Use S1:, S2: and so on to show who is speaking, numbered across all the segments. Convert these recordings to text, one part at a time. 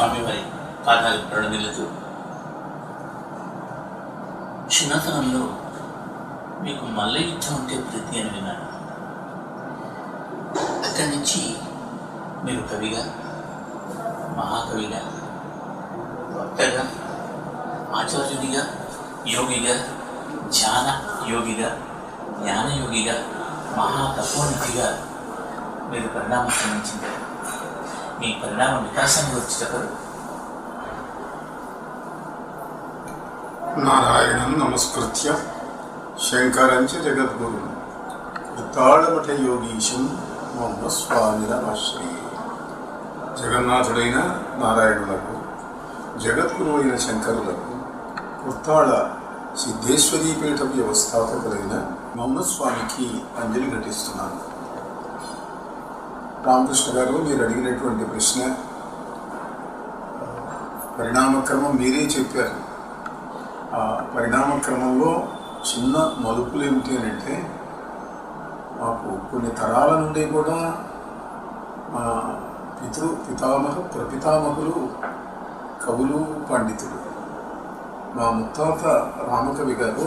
S1: స్వామివారి పాదాలు ప్రణమిల్లుతూ, చిన్నతనంలో మీకు మల్ల యుద్ధం అంటే ప్రీతి అని విన్నాను. అక్కడి నుంచి మీరు కవిగా, మహాకవిగా, వక్తగా, ఆచార్యుడిగా, యోగిగా, ధ్యాన యోగిగా, జ్ఞానయోగిగా, మహాతపోనిధిగా మీరు పరిణామం చెందించింది. మీ పరిణామ వికాసాన్ని గురించి చెప్పరు?
S2: నారాయణం నమస్కృత్య శంకరంచ జగద్గురు ఉత్తాళమఠ యోగీశం మమ స్వామిరమాశ్రయే. జగన్నాథుడైన నారాయణులకు, జగద్గురు అయిన శంకరులకు, ఉత్తాళ సిద్ధేశ్వరీ పీఠ వ్యవస్థాపకులైన మమ స్వామికి అంజలి ఘటిస్తున్నాను. రామకృష్ణ గారు, మీరు అడిగినటువంటి ప్రశ్న పరిణామక్రమం మీరే చెప్పారు. ఆ పరిణామక్రమంలో చిన్న మలుపులు ఏమిటి అని అంటే, మాకు కొన్ని తరాల నుండి కూడా మా ప్రపితామహులు కవులు, పండితులు. మా ముత్తాత రామకవి గారు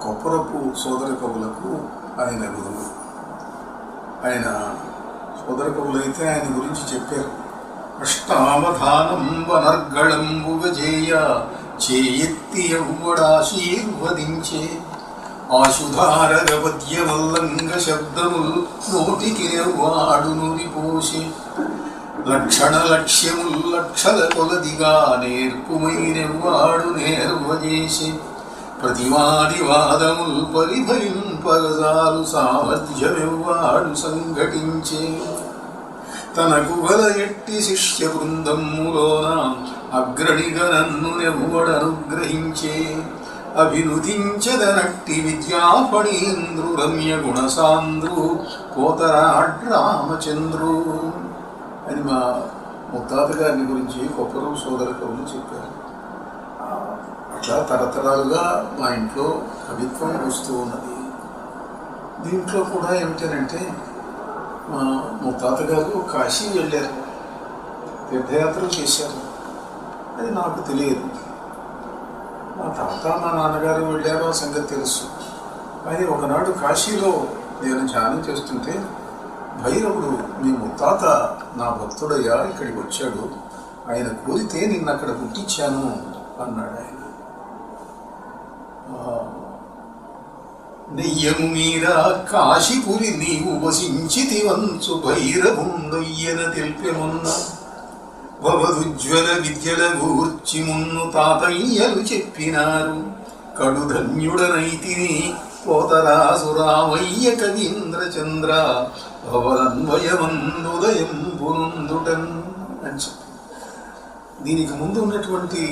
S2: కొప్పరపు సోదర కవులకు ఆయన గురువు. ఆయన సోదర కవులైతే ఆయన గురించి చెప్పారు. అష్టావధానం వనర్గళంబుగజేయ చేయెత్తి ఎవ్వడాశీర్వదించే ఆశుధారగ పద్యమల్లంగ శబ్దముల్ నోటికి నిర్వాడు నురిపోసే లక్షణ లక్ష్యముల్ లక్షల కొలదిగా నేర్పుమైనెవ్వాడు నేర్వజేసే ప్రతివాది వాదముల్ పరిభరింపగజాలు సామర్థ్యమెవ్వాడు సంఘటించే తనకు గల ఎట్టి శిష్య బృందములోన అగ్రణిగా నన్ను నెవ్వడనుగ్రహించే అభినుతించదనట్టి విద్యాపణీంద్రు రమ్య గుణసాంద్రు పోతరాడ్ రామచంద్రు అని మా ముత్తాత గారిని గురించి కొప్పరం సోదర కవులు చెప్పారు. అట్లా తరతరాలుగా మా ఇంట్లో కవిత్వం వస్తూ ఉన్నది. దీంట్లో కూడా ఏమిటంటే, మా ముత్తాత గారు కాశీ వెళ్ళారు, తీర్థయాత్రలు చేశారు. అది నాకు తెలియదు. మా తాత, మా నాన్నగారు వెళ్ళారో సంగతి తెలుసు. కానీ ఒకనాడు కాశీలో నేను ధ్యానం చేస్తుంటే భైరవుడు, మీ ముత్తాత నా భక్తుడయ్యా, ఇక్కడికి వచ్చాడు, ఆయన కోరితే నిన్ను అక్కడ పుట్టించాను అన్నాడు. ఆయన నెయ్యము మీద కాశీపురి నీవు వసించితి వంచు భైరవుండయ్యన తెలిపెనున్న భవదుజ్వల విద్యల గూర్చి మున్ను తాతయ్యలు చెప్పినారు. కడుధన్యుడనైతిని పోతరాసురామయ్య కవీంద్రచంద్ర భవదన్వయమందుదయం పునుందుటన్ అని చెప్పి, దీనికి ముందు ఉన్నటువంటి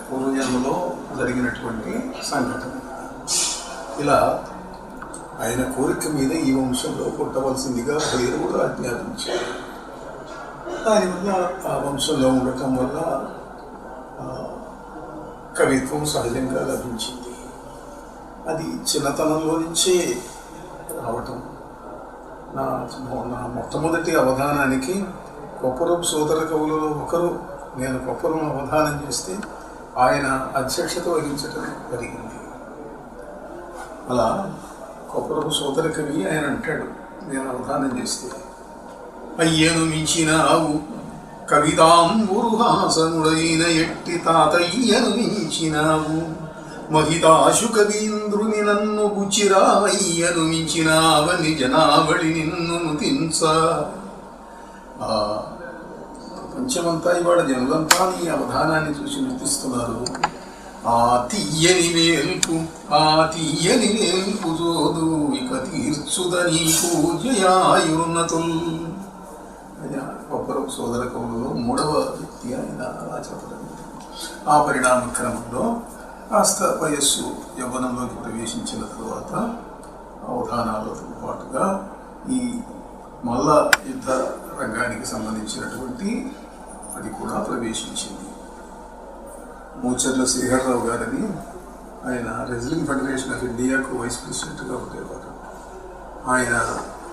S2: పూర్వజన్మలో జరిగినటువంటి సంఘటన. ఇలా ఆయన కోరిక మీద ఈ వంశంలో పుట్టవలసిందిగా భైరవుడు ఆజ్ఞాపించాడు. దానివల్ల ఆ వంశంలో ఉండటం వల్ల కవిత్వం సహజంగా లభించింది. అది చిన్నతనంలో నుంచే రావటం. నా మొట్టమొదటి అవధానానికి కొప్పరం సోదర కవులలో ఒకరు, నేను కొప్పరం అవధానం చేస్తే ఆయన అధ్యక్షత వహించటం జరిగింది. అలా కొప్పరపు సోదర కవి ఆయన అంటాడు, నేను అవధానం చేస్తే, అయ్యను మించినావు కవితాంబురుహాసనుడైన ఎట్టి తాతయ్యను మించినావు మహితాశు కవీంద్రుని నన్ను గుచిరామయ్యను మించినావని జనావళి నిన్ను నుతించ. ప్రపంచమంతా ఇవాళ జనులంతా నీ అవధానాన్ని చూసి నృతిస్తున్నారు. ఆ తీయని వేల్పు జోదు ఇక తీర్చుద నీకు జయాయున్నతుల్. కొప్పరపు సోదర కవులలో మూడవ వ్యక్తి ఆయన అలా చెప్పడం. ఆ పరిణామ క్రమంలో కాస్త వయస్సు యవ్వనంలోకి ప్రవేశించిన తరువాత అవధానాలతో పాటుగా ఈ మల్ల యుద్ధ రంగానికి సంబంధించినటువంటి అది కూడా ప్రవేశించింది. మూచర్ల శ్రీహర్రావు గారని ఆయన రెజ్లింగ్ ఫెడరేషన్ ఆఫ్ ఇండియాకు వైస్ ప్రెసిడెంట్గా ఉండేవారు. ఆయన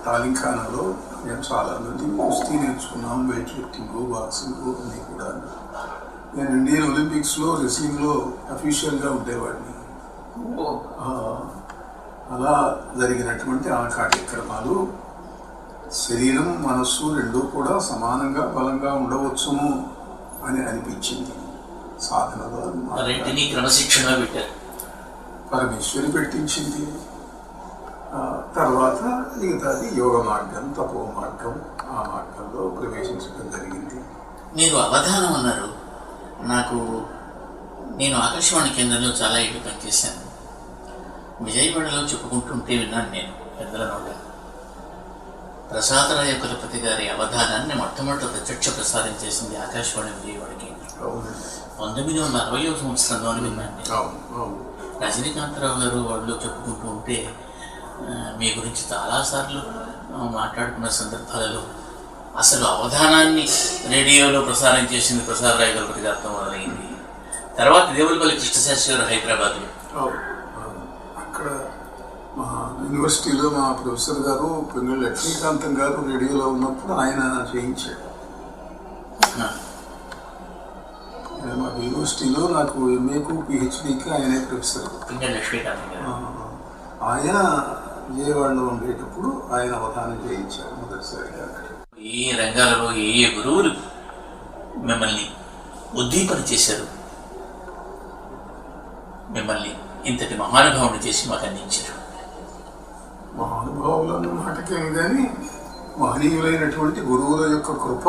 S2: తాలింఖానాలో మేము చాలామంది కుస్తీ నేర్చుకున్నాం, వెయిట్ లిఫ్టింగ్, బాక్సింగ్ అన్నీ కూడా. నేను ఇండియన్ ఒలింపిక్స్లో రెస్లింగ్లో అఫీషియల్గా ఉండేవాడిని. అలా జరిగినటువంటి ఆ కార్యక్రమాలు శరీరం మనస్సు రెండూ కూడా సమానంగా బలంగా ఉండవచ్చును అని అనిపించింది. సాధనలో
S1: క్రమశిక్షణ పెట్టారు,
S2: పరమేశ్వరి పెట్టించింది. తర్వాత మిగతాది యోగ మార్గం, తపో మార్గం, ఆ మార్గంలో ప్రవేశించడం జరిగింది.
S1: మీరు అవధానం అన్నారు. నేను ఆకాశవాణి కేంద్రంలో చాలా ఏళ్ళు పనిచేశాను. విజయవాడలో చెప్పుకుంటుంటే విన్నాను నేను పెద్దల నోట. ప్రసాదరాయ కులపతి గారి అవధానాన్ని మొట్టమొదటి ప్రత్యక్ష ప్రసారం చేసింది ఆకాశవాణి విజయవాడ కేంద్రం 1960వ సంవత్సరంలో అని విన్నాను నేను. రజనీకాంతరావు గారు వాళ్ళు చెప్పుకుంటూ ఉంటే మీ గురించి చాలాసార్లు మాట్లాడుకున్న సందర్భాలలో అసలు అవధానాన్ని రేడియోలో ప్రసారం చేసింది ప్రసాదరాయ కులపతి గారితో మొదలైంది. తర్వాత దేవులపల్లి కృష్ణశాస్త్రి గారు హైదరాబాద్లో.
S2: అక్కడ మా యూనివర్సిటీలో మా ప్రొఫెసర్ గారు పిల్లలు లక్ష్మీకాంతం గారు రేడియోలో ఉన్నప్పుడు ఆయన చేయించాడు. మా యూనివర్సిటీలో నాకు ఎంఏకు పిహెచ్డికి ఆయనే ప్రొఫెసర్. ఆయన విజయవాడలో ఉండేటప్పుడు ఆయన అవధానం చేయించారు మొదటిసారిగా.
S1: ఏ రంగాలలో ఏ గురువులు మిమ్మల్ని ఉద్దీపన చేశారు, మిమ్మల్ని ఇంతటి మహానుభావుని చేసి మాకు అందించారు?
S2: మహానుభావులను మాటకేమి కానీ మహనీయులైనటువంటి గురువుల యొక్క కృప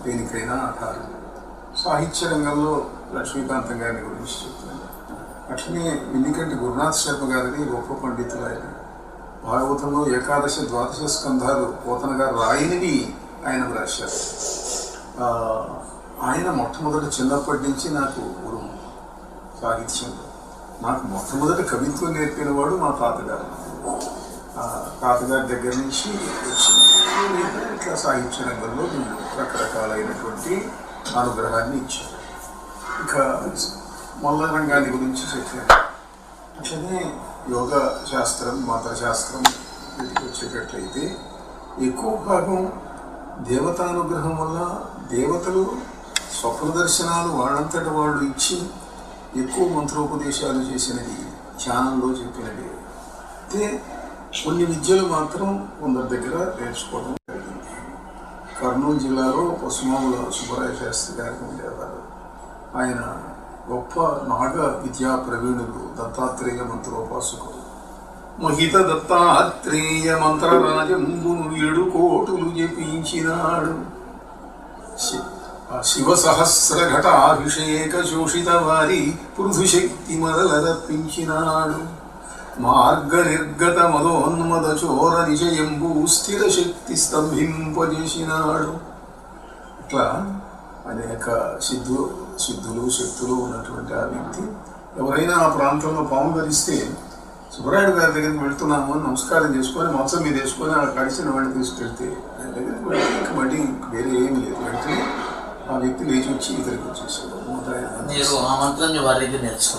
S2: దేనికైనా ఆధారం. సాహిత్య రంగంలో లక్ష్మీకాంతం గారిని గురించి చెప్తాను. అట్లనే మిన్నికంటి గురునాథ్ శర్మ గారిని గొప్ప పండితులు. ఆయన భాగవతంలో ఏకాదశ ద్వాదశ స్కంధాలు పోతన గారు రాయినవి ఆయన రాశారు. ఆయన మొట్టమొదటి చిన్నప్పటి నుంచి నాకు గురువు సాహిత్యంలో. నాకు మొట్టమొదటి కవిత్వం నేర్పిన వాడు మా తాతగారు. తాతగారి దగ్గర నుంచి వచ్చింది. ఇట్లా సాహిత్య రంగంలో రకరకాలైనటువంటి అనుగ్రహాన్ని ఇచ్చారు. ఇక మొల్ల రంగాన్ని గురించి చెప్పాను. అట్లనే యోగ శాస్త్రం, మంత్రశాస్త్రం వీటికి వచ్చేటట్లయితే ఎక్కువ భాగం దేవతానుగ్రహం వల్ల దేవతలు స్వప్న దర్శనాలు వాళ్ళంతటి వాళ్ళు ఇచ్చి ఎక్కువ మంత్రోపదేశాలు చేసినది, ధ్యానంలో చెప్పినవి. అయితే కొన్ని విద్యలు మాత్రం కొందరి దగ్గర నేర్చుకోవడం జరిగింది. కర్నూలు జిల్లాలో పసుమాముల సుబ్బరాయ శాస్త్రి గారికి ఉండేవారు. ఆయన గొప్ప నాగ విద్యా ప్రవీణులు, దత్తాత్రేయ మంత్రోపాసకులు. మహిత దత్తాత్రేయ మంత్రరాజంబును 7 కోటులు జపించినాడు. శివ సహస్ర ఘటాభిషేక శోషిత వారి పృథుశక్తి మొదలరప్పించినాడు. మార్గ నిర్గత మదోన్మద చోర నిజయంబు స్థిర శక్తి స్తంభింపజేసినాడు. ఇట్లా అనేక సిద్ధులు శక్తులు ఉన్నటువంటి ఆ వ్యక్తి. ఎవరైనా ఆ ప్రాంతంలో పాము ధరిస్తే సుబ్బరాయుడు గారి దగ్గరికి వెళ్తున్నాము అని నమస్కారం చేసుకొని మొత్తం మీద వేసుకొని ఆ కడిచిన వాడిని తీసుకెళ్తే ఆయన దగ్గరికి వెళ్తే ఇంక మళ్ళీ వేరే ఏమి లేదు. వెంటనే ఆ వ్యక్తి లేచి వచ్చి ఇద్దరికి వచ్చేసాడు.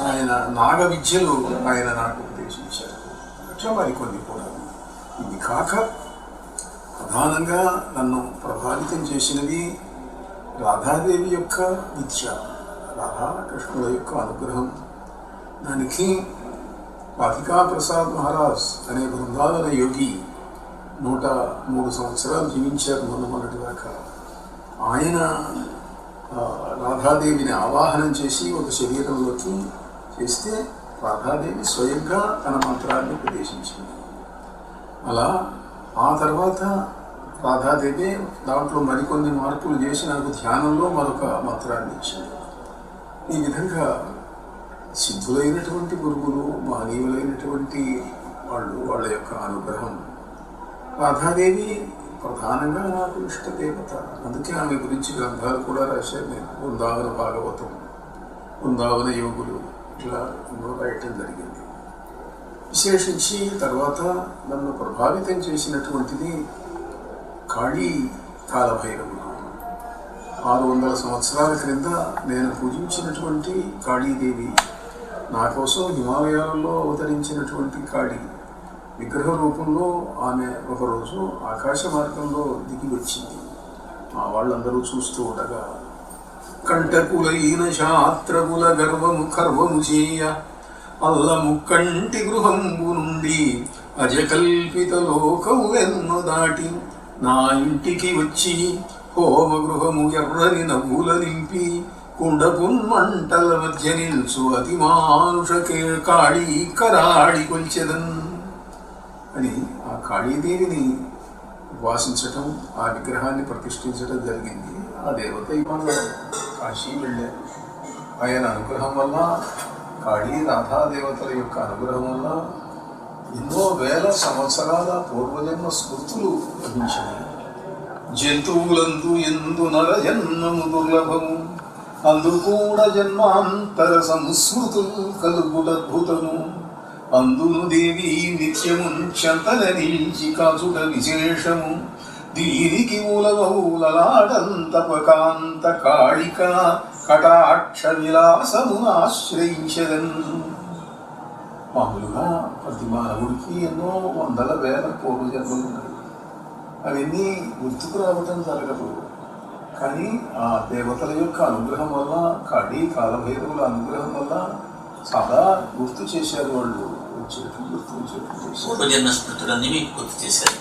S2: ఆయన నాగ విద్యలు ఆయన నాకు ఉపదేశించారు. అట్లా మరికొన్ని కూడా. ఇది కాక ప్రధానంగా నన్ను ప్రభావితం చేసినవి రాధాదేవి యొక్క విద్య, రాధాకృష్ణుల యొక్క అనుగ్రహం. దానికి రాధికా ప్రసాద్ మహారాజ్ అనే బృందావన యోగి 103 సంవత్సరాలు జీవించారు మొన్నటి దాకా. ఆయన రాధాదేవిని ఆవాహనం చేసి ఒక శరీరంలోకి చేస్తే రాధాదేవి స్వయంగా తన మంత్రాన్ని ఉపదేశించింది. అలా ఆ తర్వాత రాధాదేవి దాంట్లో మరికొన్ని మార్పులు చేసి నాకు ధ్యానంలో మరొక మంత్రాన్ని ఇచ్చింది. ఈ విధంగా సిద్ధులైనటువంటి గురువులు, మహనీయులైనటువంటి వాళ్ళ యొక్క అనుగ్రహం. రాధాదేవి ప్రధానంగా నాకు ఇష్టదేవత. అందుకే ఆమె గురించి గ్రంథాలు కూడా రాశాను నేను. బృందావన భాగవతం, బృందావన యోగులు, ఇట్లా రాయటం జరిగింది. విశేషించి తర్వాత నన్ను ప్రభావితం చేసినటువంటిది కాళీ కాలభైరవుడు. 600 సంవత్సరాల క్రింద నేను పూజించినటువంటి కాళీదేవి, నా కోసం హిమాలయాలలో అవతరించినటువంటి కాళీ. విగ్రహ రూపంలో ఆమె ఒకరోజు ఆకాశ మార్గంలో దిగి వచ్చింది. మా వాళ్ళందరూ చూస్తూ ఉండగా కంటకులైన శాస్త్రముల గర్వము కర్వము చేయ అల్లము కంటి గృహంబు నుండి అజకల్పిత లోకము ఎన్నో దాటి నా ఇంటికి వచ్చి హోమ గృహము ఎర్రని నవ్వుల నింపి కుండపున్మంటల మధ్య నిల్చు అతి మానుషకే కాళీ కరాడి కొల్చెదన్ అని ఆ కాళీదేవిని ఉపాసించటం, ఆ విగ్రహాన్ని ప్రతిష్ఠించడం జరిగింది. ఆ దేవత ఇవాళ కాశీ వెళ్ళారు. ఆయన అనుగ్రహం వల్ల, కాళీ రాధా దేవతల యొక్క అనుగ్రహం వల్ల ఎన్నో వేల సంవత్సరాల పూర్వజన్మ స్మృతులు లభించినాయి. జంతువులందు ఎందు నర జన్మము దుర్లభము, అందుకూడ జన్మాంతర సంస్మృతులు కలుగుడద్భుతము, అందును దేవి నిత్యము చెంతన నిలిచి కాచుట విశేషము, దీనికి మూలమౌలలాడంతపకాంత కాళిక కటాక్ష విలాసమును ఆశ్రయించదన్. మామూలుగా ప్రతి మానవుడికి ఎన్నో వందల వేల పూర్వజన్మలు ఉన్నాయి. అవన్నీ గుర్తుకు రావటం జరగదు. కానీ ఆ దేవతల యొక్క అనుగ్రహం వల్ల, కాళీ కాలభైరవుల అనుగ్రహం వల్ల చాలా గుర్తు చేశారు. వాళ్ళు వచ్చేట్లు గుర్తు
S1: చేశారు.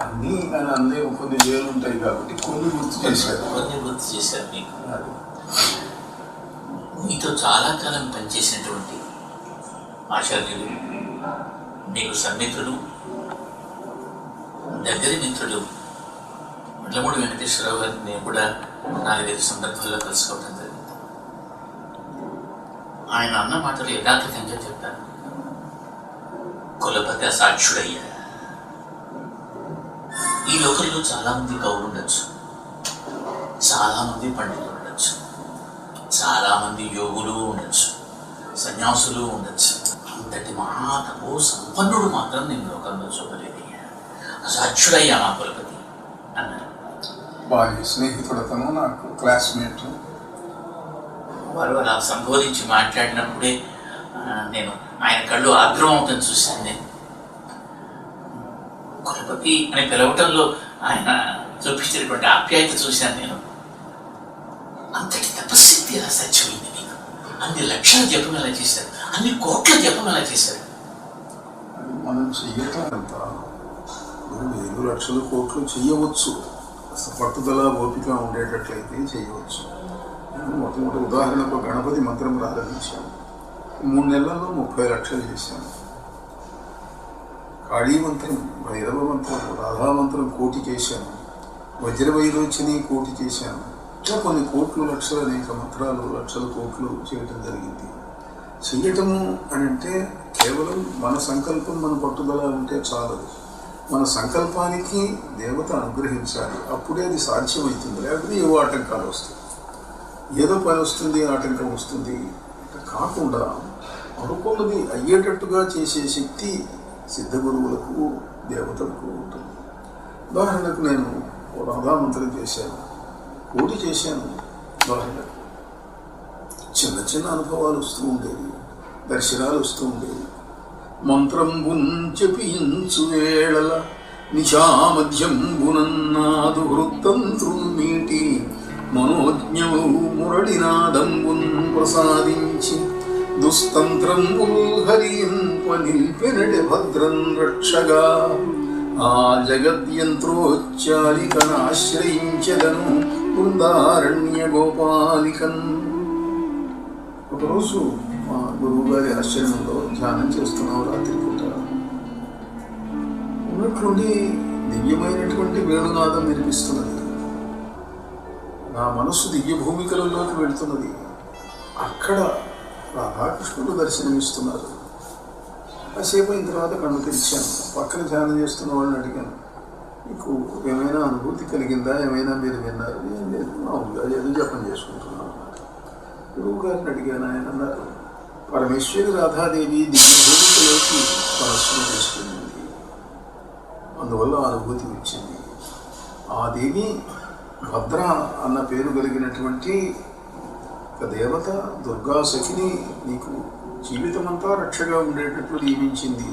S2: అన్నీ ఆయన అన్నీ కొన్ని వేలు ఉంటాయి కాబట్టి కొన్ని గుర్తు చేశారు.
S1: మీకు మీతో చాలా కాలం పనిచేసినటువంటి ఆచార్యులు, మీకు సన్నిహితులు, దగ్గరి మిత్రుడు ముళ్ళమూడి వెంకటేశ్వరరావు గారిని నేను కూడా 4-5 సందర్భాల్లో కలుసుకోవడం జరిగింది. ఆయన అన్న మాటలు యథార్థంగా చెప్పారు. కులపతి అసాక్షుడయ్యా. ఈ లోకంలో చాలామంది కవులు ఉండొచ్చు, చాలామంది పండితులు ఉండొచ్చు, చాలామంది యోగులు ఉండొచ్చు, సన్యాసులు ఉండొచ్చు. అంతటి మహాతపో సంపన్నుడు మాత్రం నేను లోకంలో చూడలేదయ్యా. అసాక్షుడయ్యా మా కులపతి అన్నారు.
S2: బాగా స్నేహితుడతను, నాకు క్లాస్మేట్.
S1: వారు అలా సంబోధించి మాట్లాడినప్పుడే నేను ఆయన కళ్ళు ఆర్ద్రం అవుతాను చూశాను. నేను కులపతి అని పిలవటంలో ఆయన చూపించినటువంటి ఆప్యాయత చూశాను. నేను అంతటి తపశక్తి ఎలా సత్యమైంది మీకు? అన్ని లక్షల జపం ఎలా చేశారు? అన్ని కోట్ల జపం ఎలా చేశారు?
S2: మనం చెయ్యటంతా 5 లక్షల కోట్లు చెయ్యవచ్చు. పట్టుదల ఓపిక ఉండేటట్లయితే చేయవచ్చు. మొట్టమొదటి ఉదాహరణకు గణపతి మంత్రం ప్రారంభించాను. 3 నెలల్లో 30 లక్షలు చేశాను. కాళీ మంత్రం, భైరవ మంత్రం, రాధా మంత్రం 1 కోటి చేశాను. వజ్రవైరోచిని 1 కోటి చేశాను. ఇంకా కొన్ని కోట్లు, లక్షలు, అనేక మంత్రాలు, లక్షల కోట్లు చేయటం జరిగింది. చెయ్యటము అని అంటే కేవలం మన సంకల్పం, మన పట్టుదల ఉంటే చాలదు. మన సంకల్పానికి దేవత అనుగ్రహించాలి. అప్పుడే అది సాధ్యమవుతుంది. లేకపోతే ఏవో ఆటంకాలు వస్తాయి. ఏదో పని వస్తుంది, ఆటంకం వస్తుంది. కాకుండా అనుకున్నది అయ్యేటట్టుగా చేసే శక్తి సిద్ధగురువులకు, దేవతలకు ఉంటుంది. ఉదాహరణకు నేను రాధామంత్రం చేశాను, 1 కోటి చేశాను. ఉదాహరణకు చిన్న చిన్న అనుభవాలు వస్తూ ఉండేవి, దర్శనాలు వస్తూ ఉండేవి. మంత్రం జపించు వేళల నిశామధ్యంబునన్నాదు వృత్తంత్రులు మీటి మనోజ్ఞము మురళినాదంబున్ ప్రసాదించి దుస్తంత్రంబుల్ హరింప నిల్పెనడి భద్రం రక్షగా ఆ జగద్యంత్రోచ్చాలికనాశ్రయించదను బృందారణ్య గోపాలికన్. ఒకరోజు మా గురువు గారి ఆశ్రమంలో ధ్యానం చేస్తున్నాం. రాత్రి పూట ఉన్నట్లుండి దివ్యమైనటువంటి వేణునాదం వినిపిస్తున్నది. నా మనస్సు దివ్య భూమికలలోకి వెళుతున్నది. అక్కడ రాధాకృష్ణుడు దర్శనమిస్తున్నారు. కాసేపు అయిన తర్వాత కన్ను తెరిచాను. పక్కన ధ్యానం చేస్తున్న వాళ్ళని అడిగాను, మీకు ఏమైనా అనుభూతి కలిగిందా? ఏమైనా మీరు విన్నారు? ఏం లేదు, మామూలుగా ఏదో జపం చేసుకుంటున్నాను. గురువు గారిని అడిగాను. ఆయన అన్నారు, పరమేశ్వరి రాధాదేవి దివ్య భూమికలోకి మనస్సును తీసుకెళ్ళింది, అందువల్ల అనుభూతి వచ్చింది. ఆ దేవి భద్ర అన్న పేరు కలిగినటువంటి ఒక దేవత, దుర్గా సఖిని నీకు జీవితమంతా రక్షగా ఉండేటట్లు నియమించింది.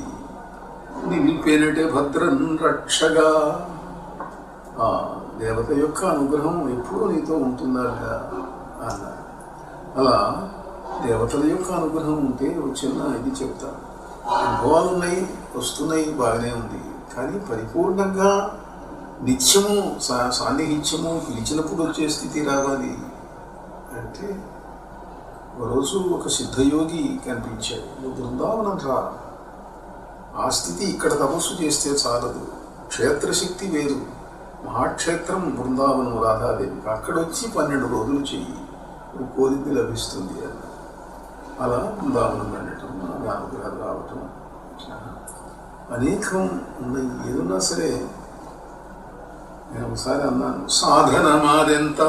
S2: నిలిపెనటే భద్రం రక్షగా. ఆ దేవత యొక్క అనుగ్రహం ఎప్పుడూ నీతో ఉంటుందట అన్నారు. అలా దేవతల యొక్క అనుగ్రహం ఉంటే ఒక చిన్న ఇది చెప్తాను. అనుభవాలు ఉన్నాయి, వస్తున్నాయి, బాగానే ఉంది. కానీ పరిపూర్ణంగా నిత్యము సాన్నిహిత్యము పిలిచినప్పుడు వచ్చే స్థితి రావాలి అంటే, ఒకరోజు ఒక సిద్ధయోగి కనిపించాడు. నువ్వు బృందావనం రా, ఆ స్థితి ఇక్కడ తపస్సు చేస్తే చాలదు, క్షేత్రశక్తి వేరు, మహాక్షేత్రం బృందావనం రాధాదేవి, అక్కడొచ్చి 12 రోజులు చెయ్యి, నువ్వు కోరింది లభిస్తుంది అన్న. అలా బృందావనం వెళ్ళటం, అనుగ్రహాలు రావటం అనేకం ఉన్నాయి. ఏదన్నా సరే నేను ఒకసారి అన్నాను, సాధన మాదెంత,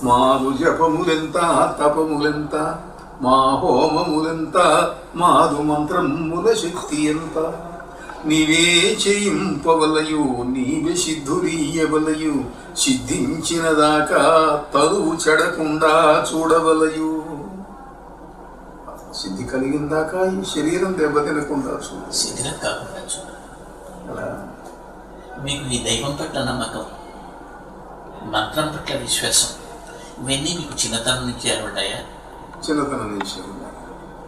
S2: మాదు జపములెంత, తపములెంత, మా హోమములెంత, మాదు మంత్రముల శక్తి ఎంత, నీవే చేయింపవలయు, నీవే సిద్ధులీయవలయు, సిద్ధించిన దాకా తరువు చెడకుండా చూడవలయు. సిద్ధి కలిగిన దాకా ఈ శరీరం దెబ్బతినకుండా చూడు,
S1: శిథిలం కాకుండా చూడు.
S2: అలా
S1: మీకు ఈ దైవం పట్ల నమ్మకం, మంత్రం పట్ల విశ్వాసం, ఇవన్నీ మీకు చిన్నతనం నుంచి ఏర్పడ్డాయా?
S2: చిన్నతనం నుంచి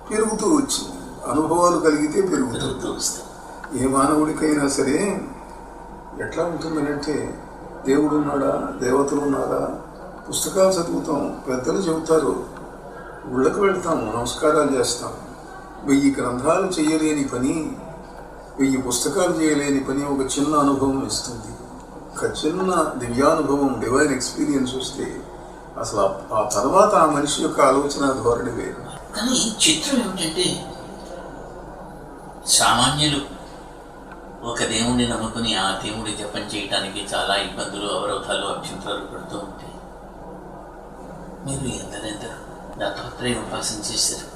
S2: పెరుగుతూ వచ్చింది. అనుభవాలు కలిగితే
S1: పెరుగుతూ వస్తాయి.
S2: ఏ మానవుడికైనా సరే ఎట్లా ఉంటుందనంటే, దేవుడు ఉన్నాడా, దేవతలు ఉన్నారా, పుస్తకాలు చదువుతాం, పెద్దలు చెబుతారు, గుళ్ళకు వెళ్తాము, నమస్కారాలు చేస్తాం. 1000 గ్రంథాలు చేయలేని పని, 1000 పుస్తకాలు చేయలేని పని ఒక చిన్న అనుభవం ఇస్తుంది. ఒక చిన్న దివ్యానుభవం, డివైన్ ఎక్స్పీరియన్స్ వస్తే అసలు ఆ తర్వాత ఆ మనిషి యొక్క ఆలోచన ధోరణి వేరు.
S1: కానీ చిత్రం ఏమిటంటే, సామాన్యులు ఒక దేవుణ్ణి నమ్ముకుని ఆ దేవుడి జపం చేయటానికి చాలా ఇబ్బందులు, అవరోధాలు, అభ్యంతరాలు పడుతూ ఉంటాయి. మీరు ఎందరెందరూ దత్తాత్రేయ ఉపాసన చేశారు,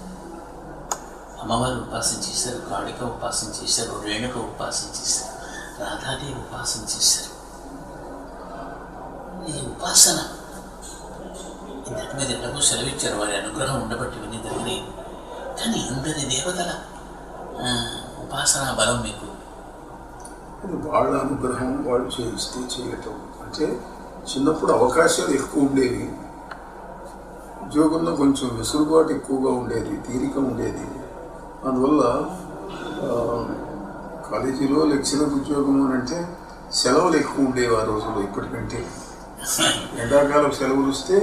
S1: అమ్మవారు ఉపాసన చేశారు, కాళిక ఉపాసన చేశారు, రేణుక ఉపాసన చేశారు, రాధాదేవి ఉపాసన చేశారు. ఈ ఉపాసన ఇంతటి మీద ఎలాగో సెలవిచ్చారు, వారి అనుగ్రహం ఉండబట్టి ఇవన్నీ జరిగినాయి. కానీ ఇందరి దేవతల ఉపాసనా బలం మీకు
S2: వాళ్ళ అనుగ్రహం, వాళ్ళు చేయిస్తే చేయటం. అంటే చిన్నప్పుడు అవకాశాలు ఎక్కువ ఉండేవి, ఉద్యోగంలో కొంచెం వెసులుబాటు ఎక్కువగా ఉండేది, తీరిక ఉండేది. అందువల్ల కాలేజీలో లెక్చరర్ ఉద్యోగం అని అంటే సెలవులు ఎక్కువ ఉండేవి ఆ రోజుల్లో. ఇప్పటికంటే ఎండాకాలం సెలవులు వస్తే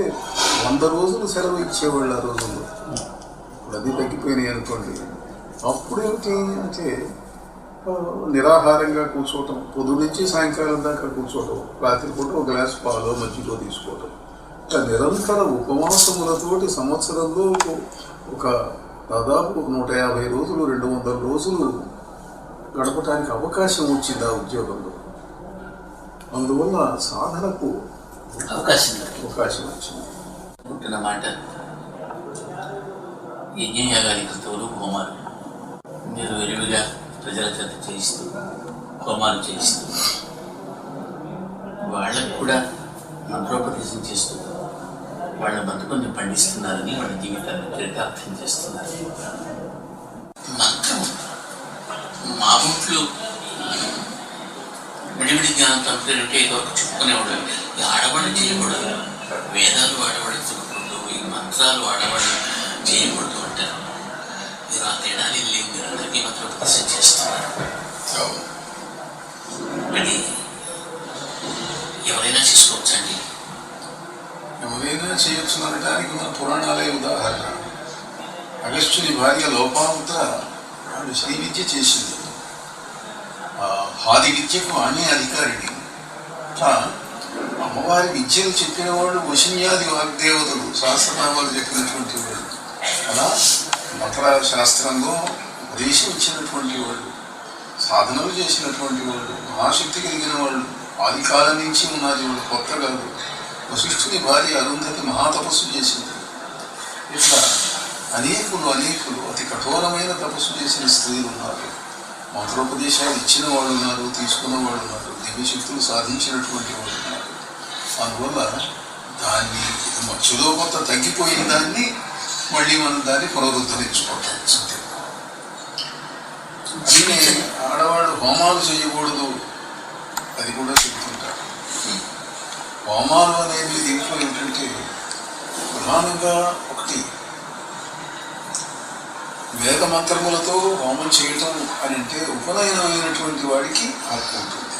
S2: 100 రోజులు సెలవు ఇచ్చేవాళ్ళు ఆ రోజుల్లో. ఇప్పుడు అది తగ్గిపోయినాయి అనుకోండి. అప్పుడేమిటి అంటే నిరాహారంగా కూర్చోవటం, పొద్దు నుంచి సాయంకాలం దాకా కూర్చోవటం, రాత్రిపూట ఒక గ్లాస్ పాలో మజ్జిగో తీసుకోవటం, ఇట్లా నిరంతర ఉపవాసములతోటి సంవత్సరంలో ఒక దాదాపు 150 రోజులు, 200 రోజులు గడపటానికి అవకాశం వచ్చింది ఆ ఉద్యోగంలో. అందువల్ల సాధనకు అవకాశం వచ్చింది.
S1: ఉంటున్నమాట యజ్ఞయాగాది క్రితువులు, హోమాలు మీరు విరివిగా ప్రజల చేత చేయిస్తూ, హోమాలు చేయిస్తూ, వాళ్ళకు కూడా మంత్రోపదేశం చేస్తూ వాళ్ళ బతుకుని పండిస్తున్నారని, వాళ్ళ జీవితాన్ని చరితార్థం చేస్తున్నారు. మంత్రం మా బుట్లు విడివిడి జ్ఞానం తప్పుతుంటే ఏదో ఒక చెప్పుకునేవాడు. ఈ ఆడవాళ్ళు చేయకూడదు, వేదాలు ఆడవాళ్ళు చెప్పకూడదు, ఈ మంత్రాలు ఆడవాళ్ళు చేయకూడదు అంటారు. మీరు ఆ తేడాలు లేవు, మీరు అందరికీ మంత్రోపదేశం చేస్తున్నారు. అది ఎవరైనా చేసుకోవచ్చండి?
S2: ఎవరైనా చేయొచ్చు అనడానికి మన పురాణాలే ఉదాహరణ. అగస్త్యుని భార్య లోపాముద్ర ఆమె శ్రీ విద్య చేసింది, ఆది విద్యకు ఆమె అధికారిని. అమ్మవారి విద్యలు చెప్పిన వాళ్ళు వశిన్యాది వాగ్దేవతలు, సహస్రనామాలు చెప్పినటువంటి వాళ్ళు, అలా మంత్ర శాస్త్రంలో ఉపదేశం ఇచ్చినటువంటి వాళ్ళు, సాధనలు చేసినటువంటి వాళ్ళు, మహాశక్తి కలిగిన వాళ్ళు, ఆది కాలం నుంచి ఉన్నది వాళ్ళు, కొత్త కాదు. వశిష్ఠుని భార్య అరుంధతి మహాతపస్సు చేసింది. ఇట్లా అనేకులు అతి కఠోరమైన తపస్సు చేసిన స్త్రీలు ఉన్నారు. మంత్రోపదేశాలు ఇచ్చిన వాళ్ళు ఉన్నారు, తీసుకున్న వాళ్ళు ఉన్నారు, దివ్యశక్తులు సాధించినటువంటి వాళ్ళు ఉన్నారు. అందువల్ల దాన్ని మధ్యలో కొంత తగ్గిపోయిన దాన్ని మళ్ళీ మనం దాన్ని పునరుద్ధరించుకోవటం. అదే ఆడవాళ్ళు హోమాలు చేయకూడదు అది కూడా చెబుతుంటారు. హోమాలు అనేది దీంట్లో ఏంటంటే ప్రధానంగా ఒకటి వేద మంత్రములతో హోమం చేయటం అని అంటే ఉపనయనమైనటువంటి వాడికి హక్కు ఉంటుంది.